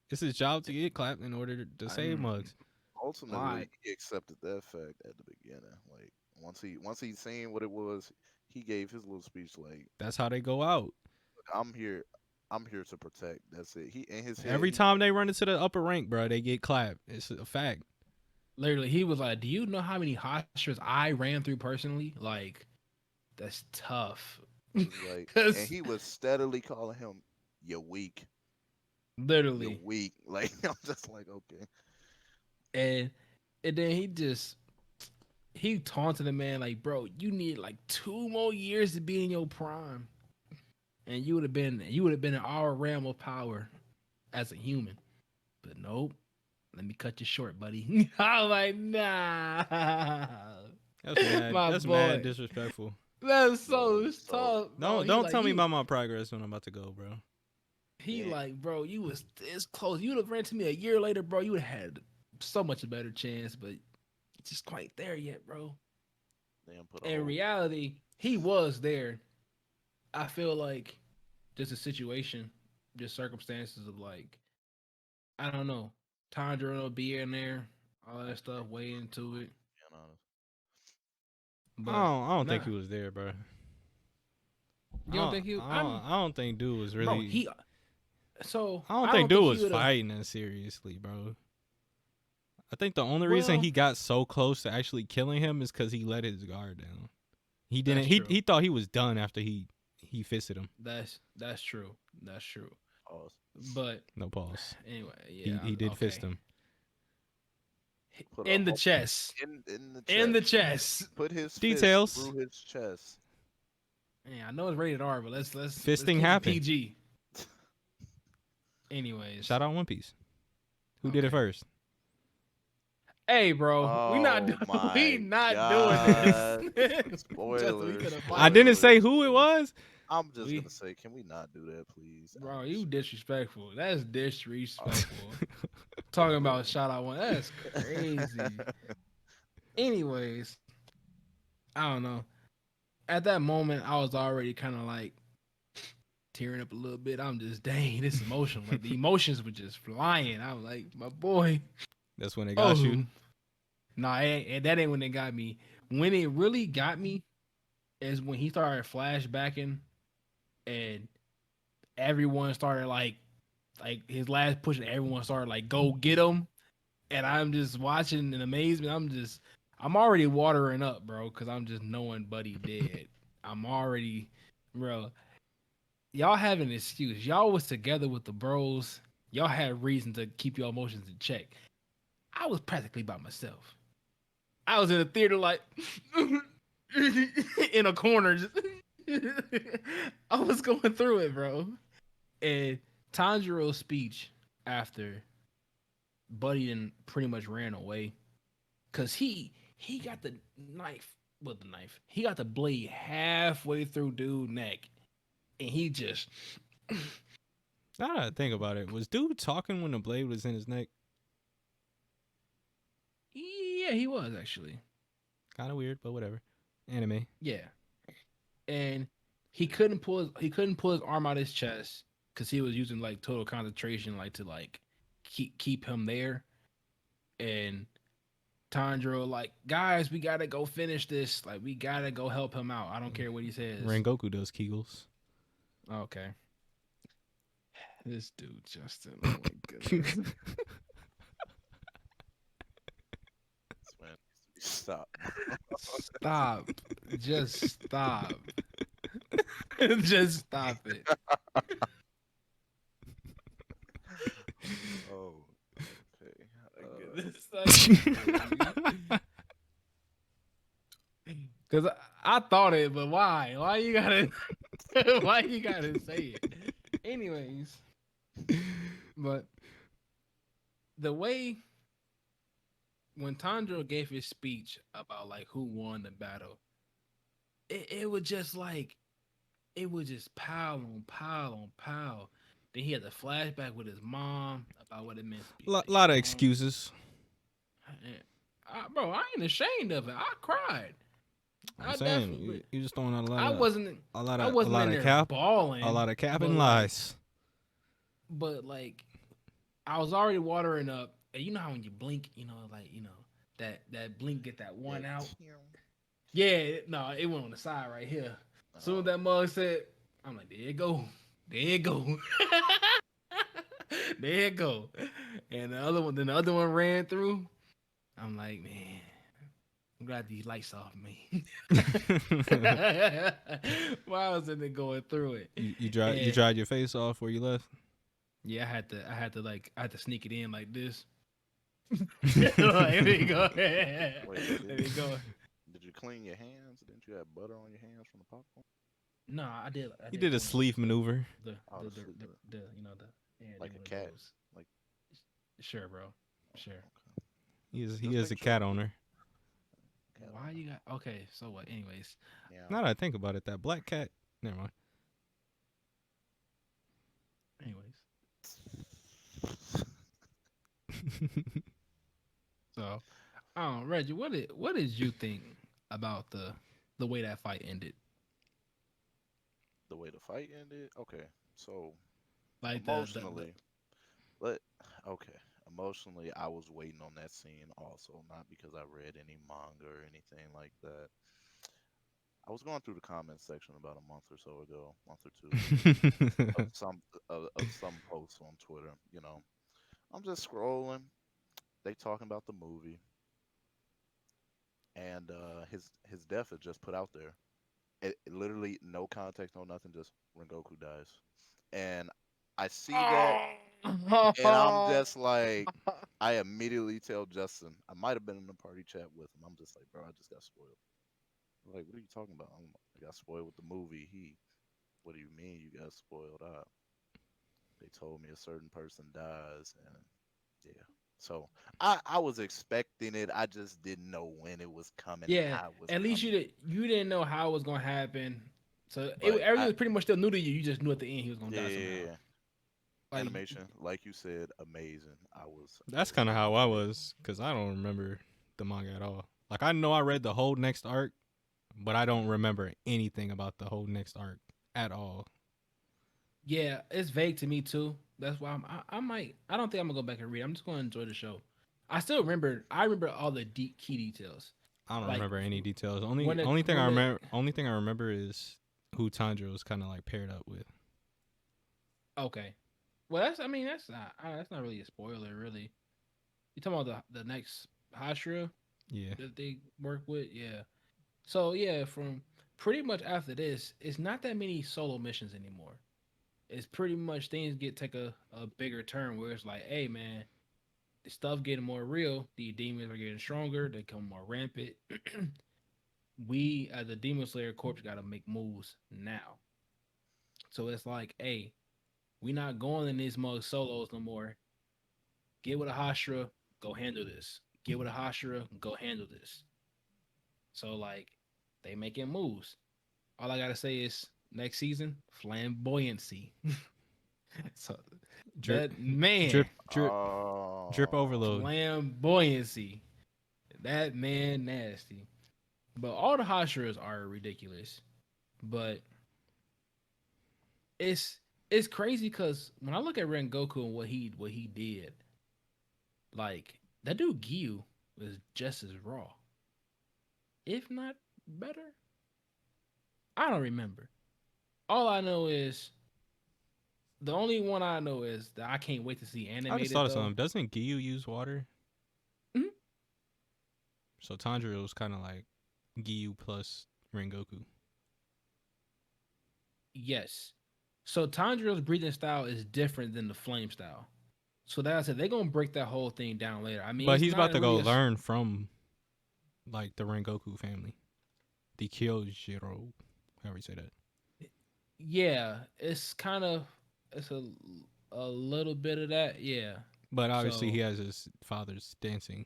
It's his job to get clapped in order to save Mm, mugs. ultimately, why, he accepted that fact at the beginning. Like once he seen what it was, he gave his little speech. Like That's how they go out. I'm here, I'm here to protect. That's it. He in his head, Every he time they run into the upper rank, bro, they get clapped. It's a fact. literally, he was like, "Do you know how many hostages I ran through personally? Like, that's tough." was like, and Cause he was steadily calling him, "You're weak, you're literally, weak." Like I'm just like, okay, and then he taunted the man like, "Bro, you need like 2 more years to be in your prime, and you would have been in our realm of power as a human." But nope. Let me cut you short, buddy. I'm like, nah, That's mad. my That's mad boy. disrespectful. That's yo, so so tough, bro. Don't tell me about my progress when I'm about to go, bro. He then like, bro, you was this close. You'd have ran to me a year later, bro. You would have had so much a better chance, but just quite there yet, bro. then put a In whole reality, he was there. I feel like just a situation, just circumstances of like, I don't know, Tandra will be in there, all that stuff, way into it. being honest. But I don't think nah, he was there, bro. You don't think he? I don't think dude was Bro. really. He. So I don't I think don't dude think he was would have. fighting that seriously, bro. I think the only reason Well, he got so close to actually killing him is because he let his guard down. He didn't. that's true. He thought he was done after he fisted him. That's true. That's true. Pause. But No pause. anyway, He yeah. he did fist Okay. him. Put a In the hole chest. in the In the chest. chest. Put his fist Details. through his chest. Yeah, I know it's rated R, but let's Fisting keep it happened. PG. Anyways, Shout out One Piece. Who did it okay. first? Hey, bro, we not Oh we my not doing this. god. Justin, we Spoilers. finna I fight. didn't say Spoilers. who it was. I'm just We, gonna say, can we not do that, please? bro, you disrespectful. That's Oh. disrespectful. Talking about shout out one. That's crazy. Anyways, I don't know. At that moment, I was already kind of like tearing up a little bit. I'm just, dang, this emotional. Like the emotions were just flying. I was like, my boy. That's when they got Oh, you. nah, and that ain't when it got me. When it really got me is when he started flashbacking and everyone started like his last push and everyone started like go get him. And I'm just watching in amazement. I'm already watering up, bro, because I'm just knowing Buddy dead. I'm already, bro. Y'all have an excuse. Y'all was together with the bros. Y'all had reason to keep your emotions in check. I was practically by myself. I was in the theater like in a corner. Just I was going through it, bro. And Tanjiro's speech after Buddy and pretty much ran away because he got the knife with the knife. He got the blade halfway through dude's neck, and he just Now that I think about it, was dude talking when the blade was in his neck? yeah, he was actually. Kind of weird, but whatever. Anime. Yeah, and he couldn't pull his arm out of his chest because he was using like total concentration, like to like keep him there. And Tanjiro like, guys, we gotta go finish this. Like, we gotta go help him out. I don't care what he says. Rengoku does Kegels. Okay, this dude Justin. Oh my goodness. This man needs to be stopped. Stop. Just stop. Just stop it. Oh, okay. Because I thought it, but why? Why you gotta? Why you gotta say it? Anyways, but the way when Tanjiro gave his speech about like who won the battle, it was just like it was just pile on pile on pile. Then he had the flashback with his mom about what it meant to be like Lot of young. excuses. Bro, I ain't ashamed of it. I cried. I'm I saying definitely. you just throwing out a lot I of wasn't. a lot I of wasn't in there cap, bawling. a lot of cap but and like- lies. But like, I was already watering up, and you know how when you blink, that blink get that one out. Yeah, no, it went on the side right here. Soon as that mug said, I'm like, there you go, there you go, there you go. And the other one ran through. I'm like, man, I'm glad these lights off me. While I was in there going through it. You dried your face off where you left. Yeah, I had to sneak it in like this. Like, there you go. There you go. Did you clean your hands? Didn't you have butter on your hands from the popcorn? No, I did. You did a sleeve maneuver. The Yeah, like a cat. those. Like, Sure, bro. Sure. okay. He is Just a make cat sure. owner. Cat Why owner. you got? Okay, so what? Anyways, Yeah. Now that I think about it, that black cat. Never mind. so Reggie, what did you think about the way that fight ended? The way the fight ended. Okay, so Like emotionally, but okay, emotionally, I was waiting on that scene also, not because I read any manga or anything like that. I was going through the comments section about a month or so ago, month or two, of some posts on Twitter. I'm just scrolling. They talking about the movie, and his death is just put out there. It literally no context, no nothing, just Rengoku dies. And I see that, and I'm Oh. just like, I immediately tell Justin. I might have been in the party chat with him. I'm just like, bro, I just got spoiled. Like, what are you talking about? I got spoiled with the movie. What do you mean you got spoiled? They told me a certain person dies, and yeah. So I was expecting it. I just didn't know when it was coming, Yeah, how it was at least coming. you didn't know how it was gonna happen. So But everything was pretty much still new to you. You just knew at the end he was gonna yeah, die yeah, somehow. yeah. Like Animation, like you said, amazing. I That's was kind of blown how I away. was, because I don't remember the manga at all. Like, I know I read the whole next arc, but I don't Mhm. remember anything about the whole next arc at all. yeah, it's vague to me too. That's why I might. I don't think I'm gonna go back and read. I'm just gonna enjoy the show. I still remember. I remember all the deep key details. I don't Like remember any details. when Only it only thing I when it. remember only thing I remember is who Tanjiro was kind of like paired up with. Okay. Well, that's. I mean, that's not really a spoiler, really. You talking about the next Hashira Yeah. that they work with? Yeah. So yeah, from pretty much after this, it's not that many solo missions anymore. It's pretty much things take a bigger turn where it's like, hey man, the stuff getting more real. The demons are getting stronger. They become more rampant. We as a Demon Slayer Corps got to make moves now. So it's like, hey, we not going in these mug solos no more. Get with a Hashira, go handle this. Get with a Hashira, go handle this. So like, they making moves. All I gotta say is next season, flamboyancy. So Drip, that man, drip, drip, drip Oh, overload. flamboyancy. That man nasty. But all the Hashiras are ridiculous. But it's it's crazy because when I look at Rengoku and what he did, like that dude Gyu was just as raw, if not better. I don't remember. All I know is the only one I know is that I can't wait to see I just animated thought of though. something. Doesn't Giyu use water? Mhm. So Tanjiro was kind of like Giyu plus Rengoku. Yes. So Tanjiro's breathing style is different than the flame style. So that I said they're gonna break that whole thing down later. I mean, But it's he's about not to go really learn from like the Rengoku family, the Kyojiro, however you say that. yeah. It's kind of it's a little bit of that. Yeah. But obviously, he So has his father's dancing,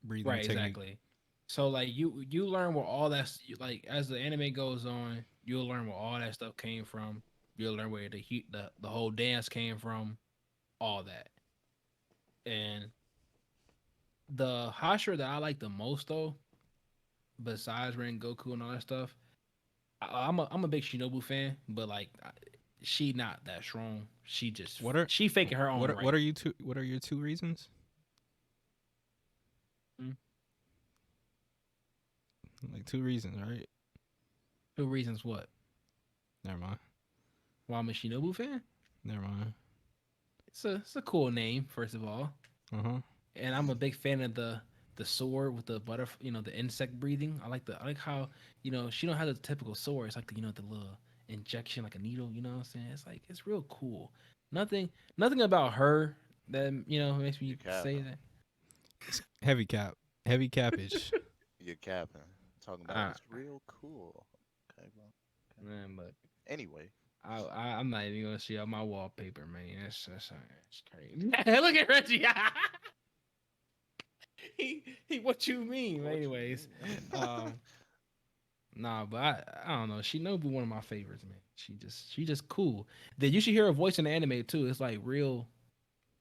breathing right, technique. exactly. So like you learn where all that like as the anime goes on, you'll learn where all that stuff came from. You'll learn where the whole dance came from, all that. And the Hashira that I like the most though, besides Ren Goku and all that stuff, I'm a big Shinobu fan, but like she not that strong. She just What are she faking her own what right. are you two? What are your two reasons? Mm. Like two reasons, right? Two reasons what? Never mind. Why I'm a Shinobu fan? Never mind. It's a cool name first of all, Uh huh. and I'm a big fan of the sword with the butterfly, the insect breathing. I like how she don't have the typical sword. It's like the little injection like a needle. You know what I'm saying? It's like it's real cool. Nothing about her that makes you're me say capping. that. It's heavy cap, heavy cappage. You're capping. Talking about Uh, it's real cool. Okay, bro. Okay. man, but Anyway, I'm not even gonna see on my wallpaper, man. That's crazy. Look at Reggie. He what you mean? But what you anyways, mean? um, nah, but I don't know. Shinobu one of my favorites, man. She just cool. Then you should hear her voice in the anime too. It's like real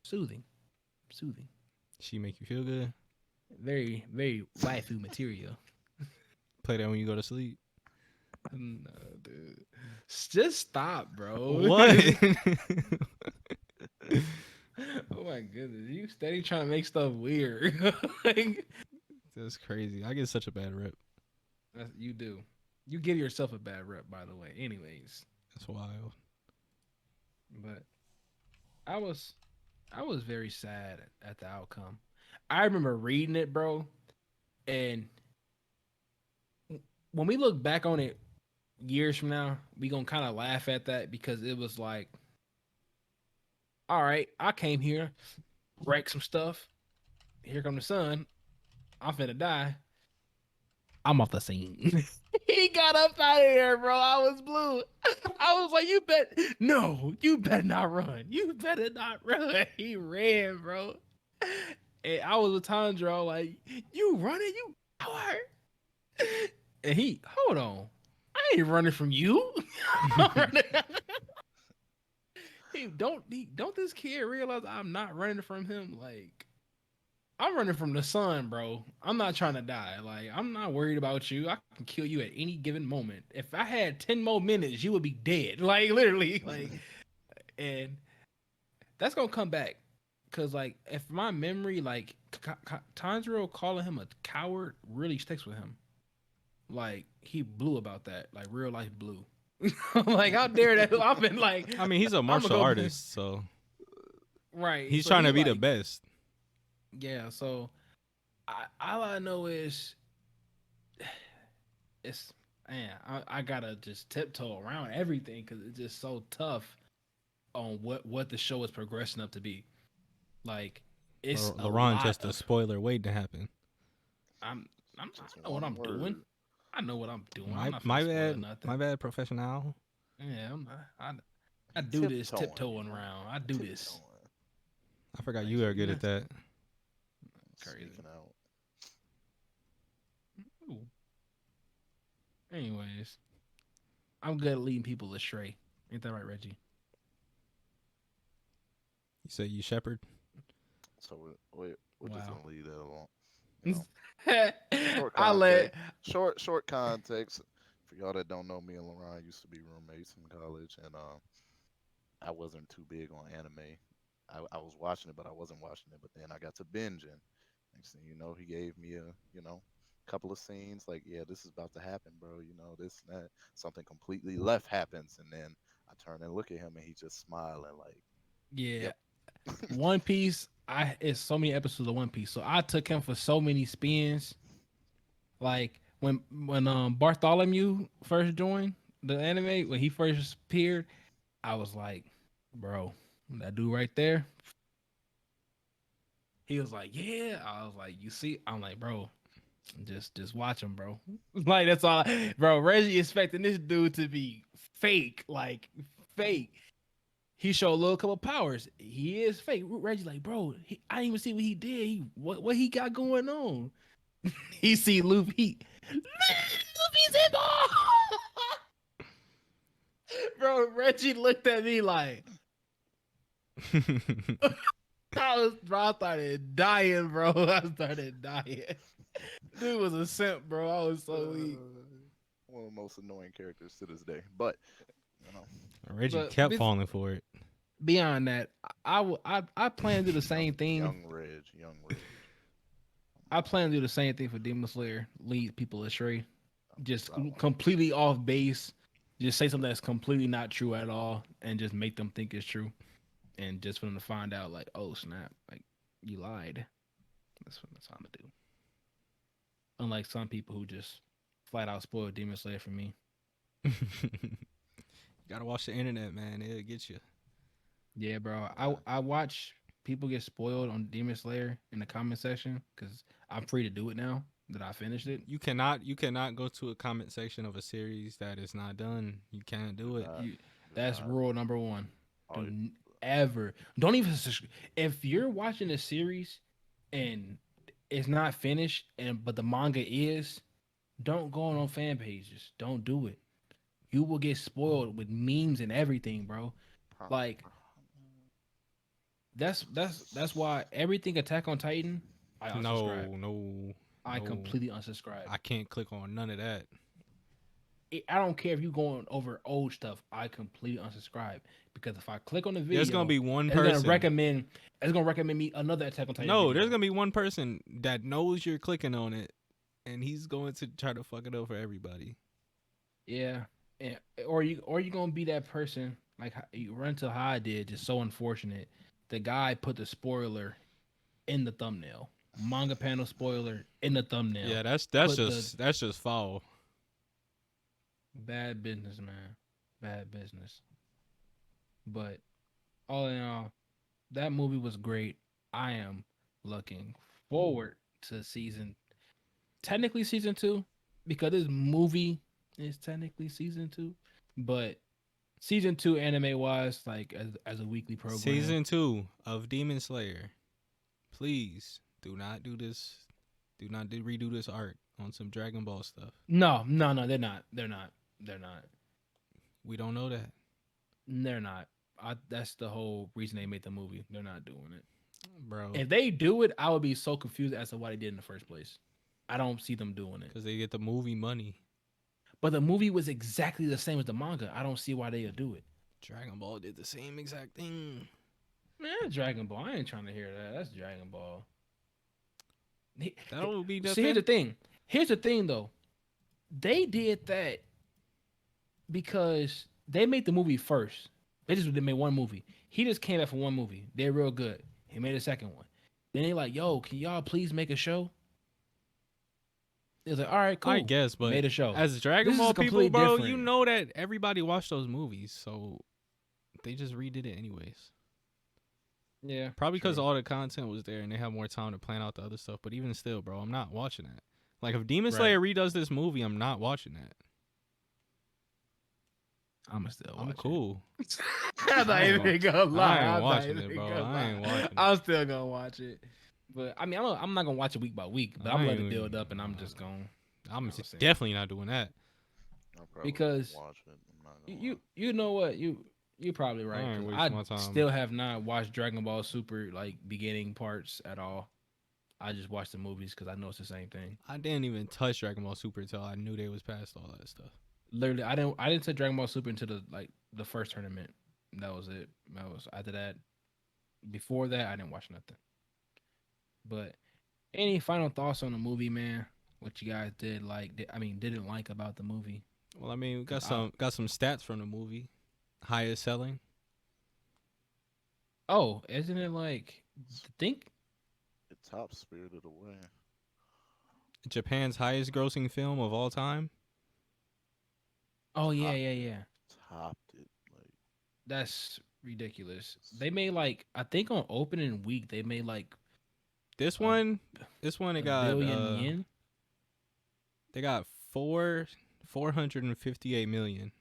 soothing, soothing. She make you feel good. Very very waifu material. Play that when you go to sleep. No, dude. Just stop, bro. What? Oh my goodness, you steady trying to make stuff weird. Like, That's crazy. I get such a bad rep. you do. You give yourself a bad rep, by the way. Anyways, That's wild. but I was I was very sad at the outcome. I remember reading it, bro, and when we look back on it years from now, we gonna kind of laugh at that because it was like, all right, I came here, wreck some stuff. Here come the sun. I'm finna die. I'm off the scene. He got up out of there, bro. I was blue. I was like, you better not run. You better not run. He ran, bro. And I was a Tundra, like, you running, you coward. And he, hold on. I ain't running from you. Don't this kid realize I'm not running from him? Like, I'm running from the sun, bro. I'm not trying to die. Like, I'm not worried about you. I can kill you at any given moment. If I had 10 more minutes, you would be dead. Like, literally. Like, and that's gonna come back. Cause like, if my memory, like, Tanjiro calling him a coward really sticks with him. Like, he blew about that. Like, real life blue. Like, how dare that? I've been like, I mean, he's a I'm gonna martial go artist, so right. he's So trying he to be the like, best. yeah. So all I know is it's man, I gotta just tiptoe around everything because it's just so tough on what the show is progressing up to be. Like it's a LaRon lot just a of spoiler waiting to happen. I'm Just I know what one I'm doing. word. I know what I'm doing. I'm My not my finna spoil bad, nothing. my bad, professional. Yeah, I do this Tiptoeing, tiptoeing around. I do this. Tiptoeing. I forgot Like you are you good know, at that. crazy. Sneaking out. Ooh. Anyways, I'm good at leading people astray. Ain't that right, Reggie? You say you shepherd. So we're just Wow. gonna leave that alone. You know, short I context. let Short context. For y'all that don't know, me and LaRon used to be roommates in college, and I wasn't too big on anime. I was watching it, but I wasn't watching it. But then I got to binging. Next thing you know, he gave me a couple of scenes like, yeah, this is about to happen, bro. You know, this and that. Something completely left happens, and then I turn and look at him, and he just smiling like, yeah. yep. One Piece, it's so many episodes of One Piece. So I took him for so many spins. Like when Bartholomew first joined the anime, when he first appeared, I was like, bro, that dude right there. He was like, yeah. I was like, you see, I'm like, bro, just watch him, bro. Like that's all, bro. Reggie expecting this dude to be fake, like fake. He showed a little couple powers. He is fake. Reggie like, bro, I didn't even see what he did. What he got going on. He see Luffy. Luffy's in ball. Bro, Reggie looked at me like I started dying, bro. I started dying. Dude was a simp, bro. I was so weak. One of the most annoying characters to this day. But you know, Reggie But kept falling for it. beyond that, I plan to do the same thing. young Reg. I plan to do the same thing for Demon Slayer. Lead people astray. Just That's what I want. completely off base. Just say something that's completely not true at all, and just make them think it's true, and just for them to find out, like, oh snap, like you lied. That's what I'm gonna do. Unlike some people who just flat out spoil Demon Slayer for me. You gotta watch the internet, man. It'll get you. Yeah, bro. I watch people get spoiled on Demon Slayer in the comment section because I'm free to do it now that I finished it. You cannot go to a comment section of a series that is not done. You can't do it. You, Do that's not. rule number one. Oh, Ever don't even if you're watching a series and it's not finished and but the manga is, don't go on fan pages. Don't do it. You will get spoiled with memes and everything, bro. huh. Like that's why everything Attack on Titan, I unsubscribe. No. I completely unsubscribe. I can't click on none of that. I don't care if you're going over old stuff. I completely unsubscribe because if I click on the video, There's gonna be one it's person. gonna recommend me another Attack on Titan. No, video. there's gonna be one person that knows you're clicking on it, and he's going to try to fuck it up for everybody. Yeah, and, or you gonna be that person like you run to how I did, just so unfortunate. The guy put the spoiler in the thumbnail, manga panel spoiler in the thumbnail. Yeah, that's Put the just that's just foul. bad business, man, bad business. But all in all, that movie was great. I am looking forward to technically season two, because this movie is technically season two, but season two anime wise, like as a weekly program. Season 2 of Demon Slayer. Please do not do this. Do not redo this art on some Dragon Ball stuff. No, no, no, they're not. They're not. They're not. We don't know that, They're not. That's the whole reason they made the movie. They're not doing it. bro. If they do it, I would be so confused as to why they did in the first place. I don't see them doing it. Because they get the movie money. But the movie was exactly the same as the manga. I don't see why they would do it. Dragon Ball did the same exact thing. Man, Dragon Ball. I ain't trying to hear that. That's Dragon Ball. That would be See, here's the different. thing. Here's the thing, though. They did that because they made the movie first. They made one movie. He just came back from one movie. They're real good. He made a second one. Then they like, yo, can y'all please make a show? It was like, all right, cool. I guess, but made a show. as Dragon This is Ball people, completely bro, different. you know that everybody watched those movies, so they just redid it anyways. Yeah, Probably because true. all the content was there and they have more time to plan out the other stuff. But even still, bro, I'm not watching that. Like if Demon Right. Slayer redoes this movie, I'm not watching that. I'ma still watch I'm it. cool. I'm not even gonna lie. I ain't I'm not watching even it, bro. gonna I ain't lie. watching it. I'm still gonna watch it. But I mean, I'm not gonna watch it week by week. But I'm I letting it ain't- build up, and I'm just going I'm I'll say. definitely not doing that. I'll probably Because watch it. I'm not gonna you know what you're probably right. I ain't 'Cause wasting my I time. still have not watched Dragon Ball Super like beginning parts at all. I just watched the movies because I know it's the same thing. I didn't even touch Dragon Ball Super until I knew they was past all that stuff. Literally, I didn't touch Dragon Ball Super until the first tournament. That was it. That was after that. Before that, I didn't watch nothing. But any final thoughts on the movie, man? What you guys didn't like about the movie? Well, I mean, we 'Cause got some stats from the movie. Highest selling. Oh, isn't it like think? It tops Spirited Away. Japan's highest grossing film of all time. Oh yeah, Top- yeah, yeah. Topped it. Like That's ridiculous. They made I think on opening week they made like This A- one it a got billion yen they got 458 million.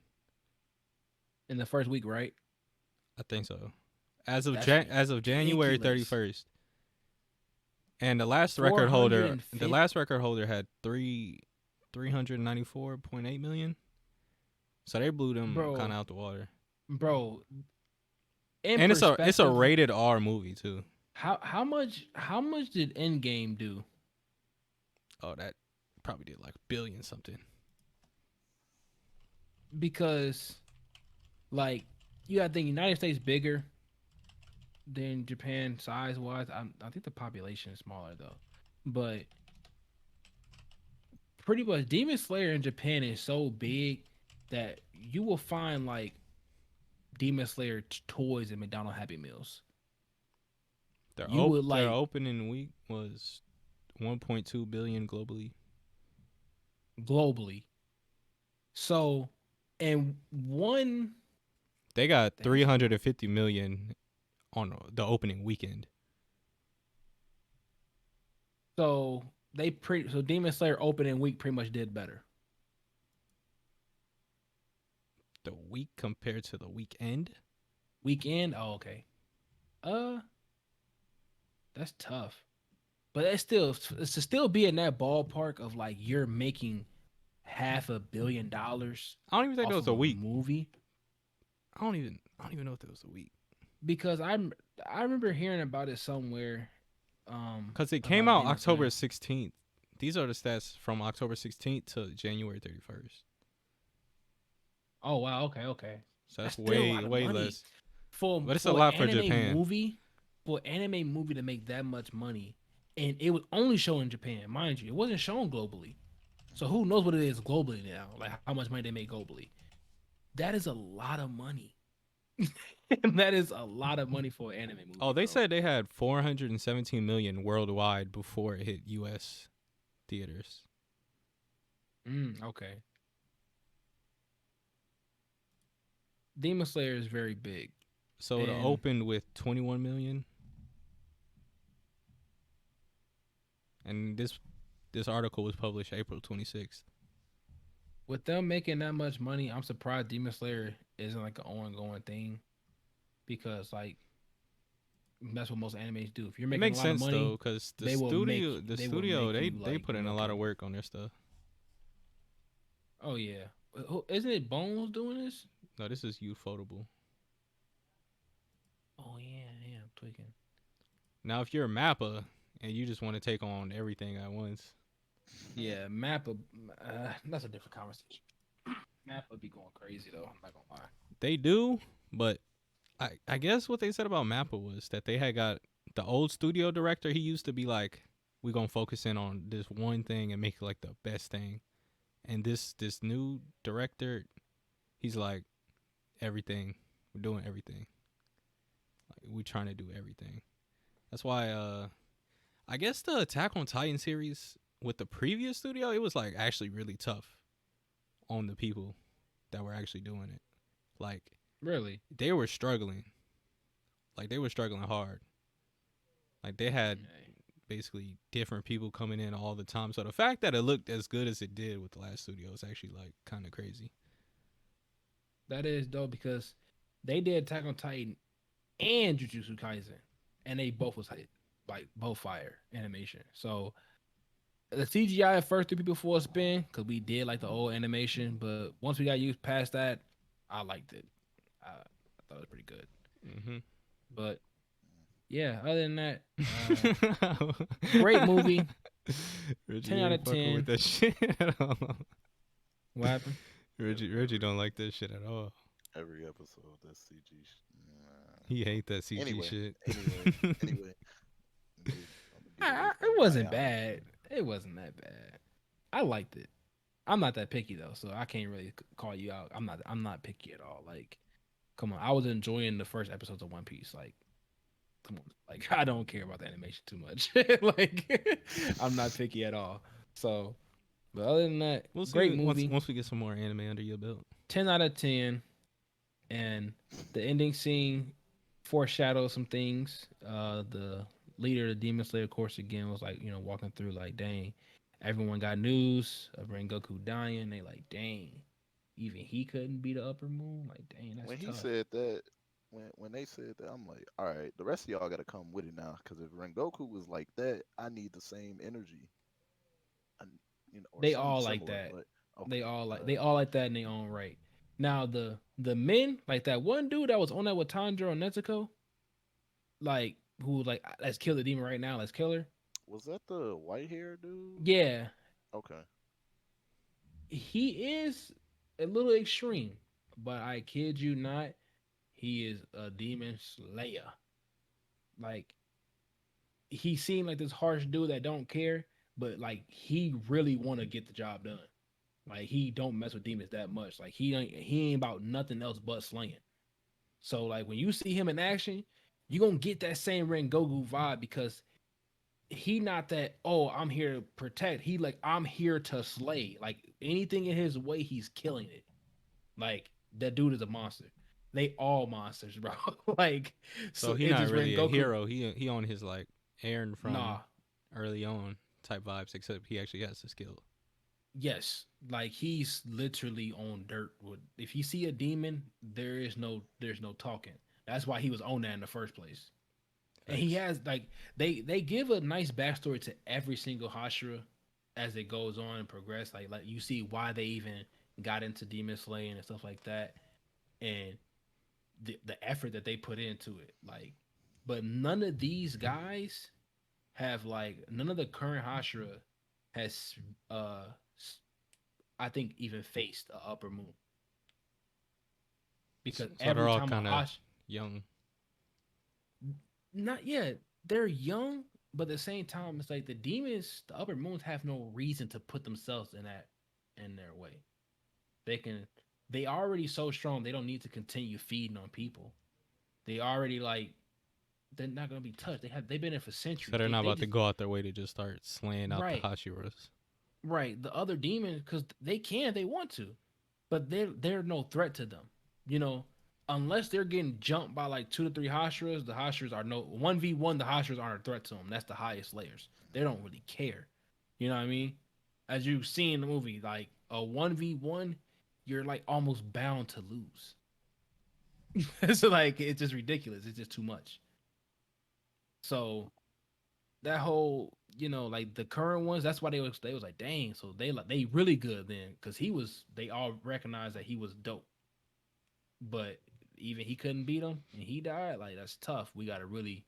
in the first week, right? I think so. As of That's as of January ridiculous. 31st. And the last record holder 450 had 394.8 million. So they blew them Bro. kind of out the water. Bro. And it's a perspective, rated R movie too. how much did Endgame do? Oh, that probably did like billion something. Because like you gotta think United States bigger than Japan size wise. I think the population is smaller though. But pretty much Demon Slayer in Japan is so big that you will find like Demon Slayer toys in McDonald's Happy Meals. Their, You would their like opening week was 1.2 billion globally. globally. So, and one, They got Damn. 350 million on the opening weekend. so Demon Slayer opening week pretty much did better. The week compared to the weekend. Weekend, oh okay. That's tough. But it's to still be in that ballpark of like you're making $500 million I don't even think off that was of a week. movie. I don't even know if that was a week. Because I remember hearing about it somewhere. Because it came about out Demon October Slayer. 16th. These are the stats from October 16th to January 31st. Oh wow, okay. So that's That's still a lot of way money. less. For But it's a for lot for anime Japan. movie, for anime movie to make that much money, and it was only shown in Japan, mind you, it wasn't shown globally. So who knows what it is globally now? Like how much money they make globally. That is a lot of money. That is a lot of money for an anime Oh, movie, they bro. said they had 417 million worldwide before it hit U.S. theaters. Okay. Demon Slayer is very big, So it and opened with 21 million, and this article was published April 26th. with them making that much money, I'm surprised Demon Slayer isn't like an ongoing thing because like that's what most animes do. If you're It making a makes lot of sense though, money, cause the they will make studio, the they will studio, make they you they like put in a lot of milking. work on their stuff. Oh yeah, isn't it Bones doing this? No, this is Ufotable. Oh yeah, yeah, I'm tweaking. Now, if you're a Mappa and you just want to take on everything at once, Yeah, Mappa. That's a different conversation. Mappa be going crazy though. I'm not gonna lie. they do. But I guess what they said about Mappa was that they had got the old studio director. He used to be like, "We gonna focus in on this one thing and make it like the best thing." And this new director, he's like, everything. We're doing everything. Like we trying to do everything. That's why I guess the Attack on Titan series with the previous studio, it was like actually really tough on the people that were actually doing it. Like Really? they were struggling. Like they were struggling hard. Like they had Yeah. basically different people coming in all the time. So the fact that it looked as good as it did with the last studio is actually like kind of crazy. That is dope because they did Attack on Titan and Jujutsu Kaisen, and they both was like both fire animation. So the CGI at first threw people for a spin because we did like the old animation, but once we got used past that, I liked it. I thought it was pretty good. Mm-hmm. But yeah, other than that, great movie. Reggie 10 out ain't of fucking with 10. that shit at all. What happened? Reggie don't like that shit at all. Every episode, that's CG. He hate that CG Anyway, shit. anyway, I'm gonna get away from It my wasn't anime. bad. It wasn't that bad. I liked it. I'm not that picky though, so I can't really call you out. I'm not picky at all. Like, come on, I was enjoying the first episodes of One Piece. Like, come on, like I don't care about the animation too much. Like, I'm not picky at all. So, but other than that, We'll great see once movie. once we get some more anime under your belt. 10 out of 10. And the ending scene foreshadows some things. The leader of the Demon Slayer, of course, again was like, walking through like, dang, everyone got news of Rengoku dying. They like, dang, even he couldn't be the upper moon. Like, dang, that's When he tough. said that, when they said that, I'm like, all right, the rest of y'all got to come with it now, because if Rengoku was like that, I need the same energy, and or They something all like similar. that. But They okay, all all like right, they all like that in their own right. Now the men, like that one dude that was on that with Tanjiro and Nezuko, like who like let's kill the demon right now, let's kill her. was that the white hair dude? Yeah, Okay, he is a little extreme, but I kid you not, he is a demon slayer. Like he seemed like this harsh dude that don't care, but like he really want to get the job done. Like he don't mess with demons that much. Like he ain't about nothing else but slaying. So like when you see him in action, you gonna get that same Rengoku vibe because he not that, oh, I'm here to protect. He like, I'm here to slay. Like anything in his way, he's killing it. Like that dude is a monster. They all monsters, bro. Like So so he it's not just really a Rengoku. hero. He on his like Aaron from Nah, early on type vibes, except he actually has the skill. yes, like he's literally on dirt. With if you see a demon, there's no talking. That's why he was on that in the first place. And he Facts. has like they give a nice backstory to every single Hashira as it goes on and progress. Like you see why they even got into demon slaying and stuff like that, and the effort that they put into it. Like, but none of these guys have like none of the current Hashira has uh I think even faced a upper moon because So they're every all time a kind of Hash young. not yet they're young, but at the same time, it's like the demons, the upper moons have no reason to put themselves in their way. They can they already so strong they don't need to continue feeding on people. They already like they're not gonna be touched. They've been in for So centuries. they're not They about to just go out their way to just start slaying out the right, Hashiras. right. The other demons, because they can, they want to, but they're no threat to them. You know, unless they're getting jumped by like 2 to 3 Hashiras, the Hashiras are no 1v1. The Hashiras aren't a threat to them. That's the highest layers. They don't really care. You know what I mean? As you see in the movie, like a 1v1, you're like almost bound to lose. So like it's just ridiculous. It's just too much. So that whole like the current ones, that's why they was like dang, so they really good then because they all recognized that he was dope, but even he couldn't beat him and he died. Like that's tough. We gotta really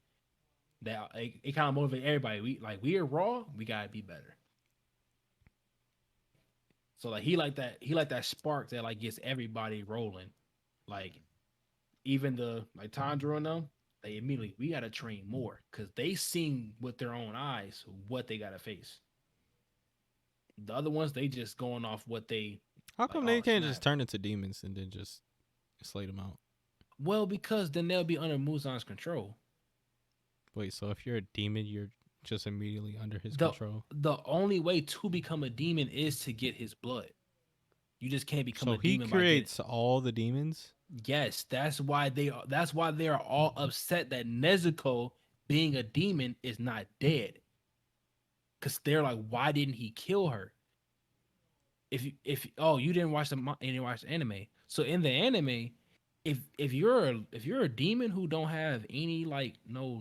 that it kind of motivate everybody. We are raw, we gotta be better. So like he like that spark that like gets everybody rolling. Like even the like Tanjiro and them, they immediately we gotta train more because they seen with their own eyes what they gotta face. The other ones, they just going off what they How like. come they Oh can't just snap! turn into demons and then just slay them out? Well, because then they'll be under Muzan's control. Wait, so if you're a demon, you're just immediately under his the control? The only way to become a demon is to get his blood. You just can't become So a he demon by getting. creates all the demons? Yes, that's why they are. That's why they are all upset that Nezuko, being a demon, is not dead. Because they're like, why didn't he kill her? If you didn't watch you didn't watch the anime. So in the anime, if you're a demon who don't have any like no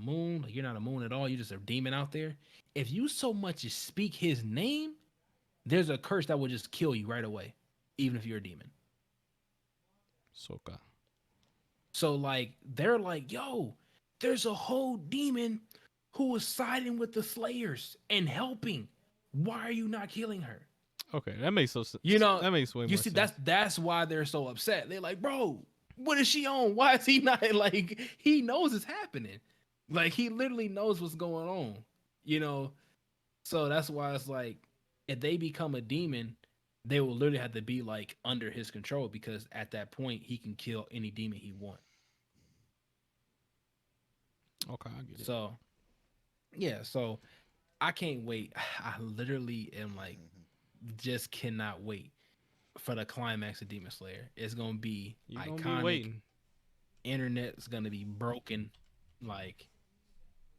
moon, like you're not a moon at all, you're just a demon out there. If you so much as speak his name, there's a curse that will just kill you right away, even if you're a demon. Soka. So like they're like, yo, there's a whole demon who was siding with the Slayers and helping. Why are you not killing her? Okay, that makes You know, that makes way you more see, sense. that's why they're so upset. They're like, bro, what is she on? Why is he not like he knows it's happening? Like he literally knows what's going on. You know, so that's why it's like if they become a demon, they will literally have to be like under his control because at that point he can kill any demon he wants. Okay, I get it. So yeah, so I can't wait. I literally am like just cannot wait for the climax of Demon Slayer. It's gonna be You're gonna be iconic. waiting. Internet's gonna be broken. Like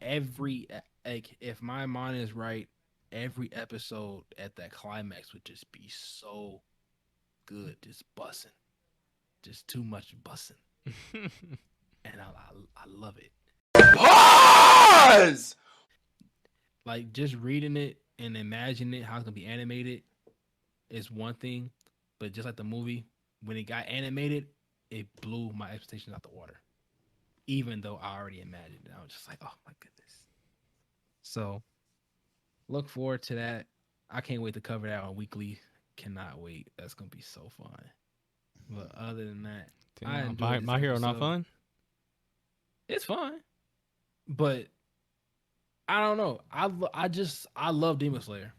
every like if my mind is right, every episode at that climax would just be so good, just bussing, just too much bussing, and I love it. Pause! Like just reading it and imagining it how it's gonna be animated is one thing, but just like the movie, when it got animated, it blew my expectations out the water. Even though I already imagined it, I was just like, oh my goodness. So look forward to that. I can't wait to cover that on weekly. Cannot wait. That's gonna be so fun. But other than that, I Damn, enjoyed my this hero not episode. fun. It's fun, but I don't know. I love Demon Slayer.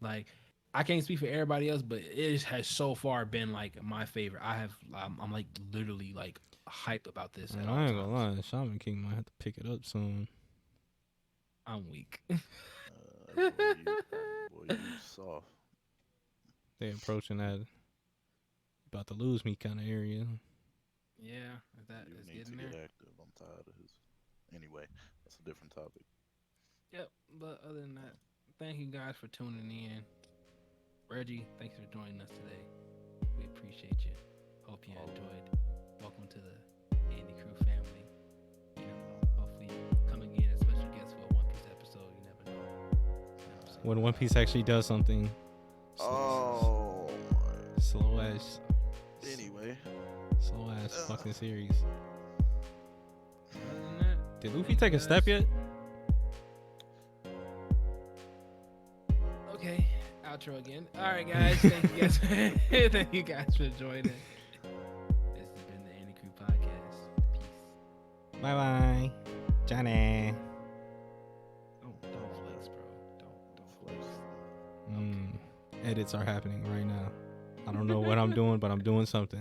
Like I can't speak for everybody else, but it has so far been like my favorite. I'm like literally like hyped about this at all I ain't gonna times. lie, Shaman King might have to pick it up soon. I'm weak. Boy, you soft. They approaching that about to lose me kind of area. Yeah, that You is need to getting get there. active. I'm tired of his. Anyway, that's a different topic. Yep. But other than that, thank you guys for tuning in. Reggie, thanks for joining us today. We appreciate you. Hope you enjoyed. Welcome to the AniCrew family. You know, hopefully come again as special guest for a One Piece episode. You never know. When One Piece actually does something Oh my. slow ass, Anyway. slow ass fucking series. Other than that, Did Luffy thank take you a step guys. yet? Okay, outro again. All right, guys. Thank you guys. Thank you guys for joining. This has been the AniCrew podcast. Peace. Bye bye, Johnny. edits are happening right now. I don't know what I'm doing, but I'm doing something.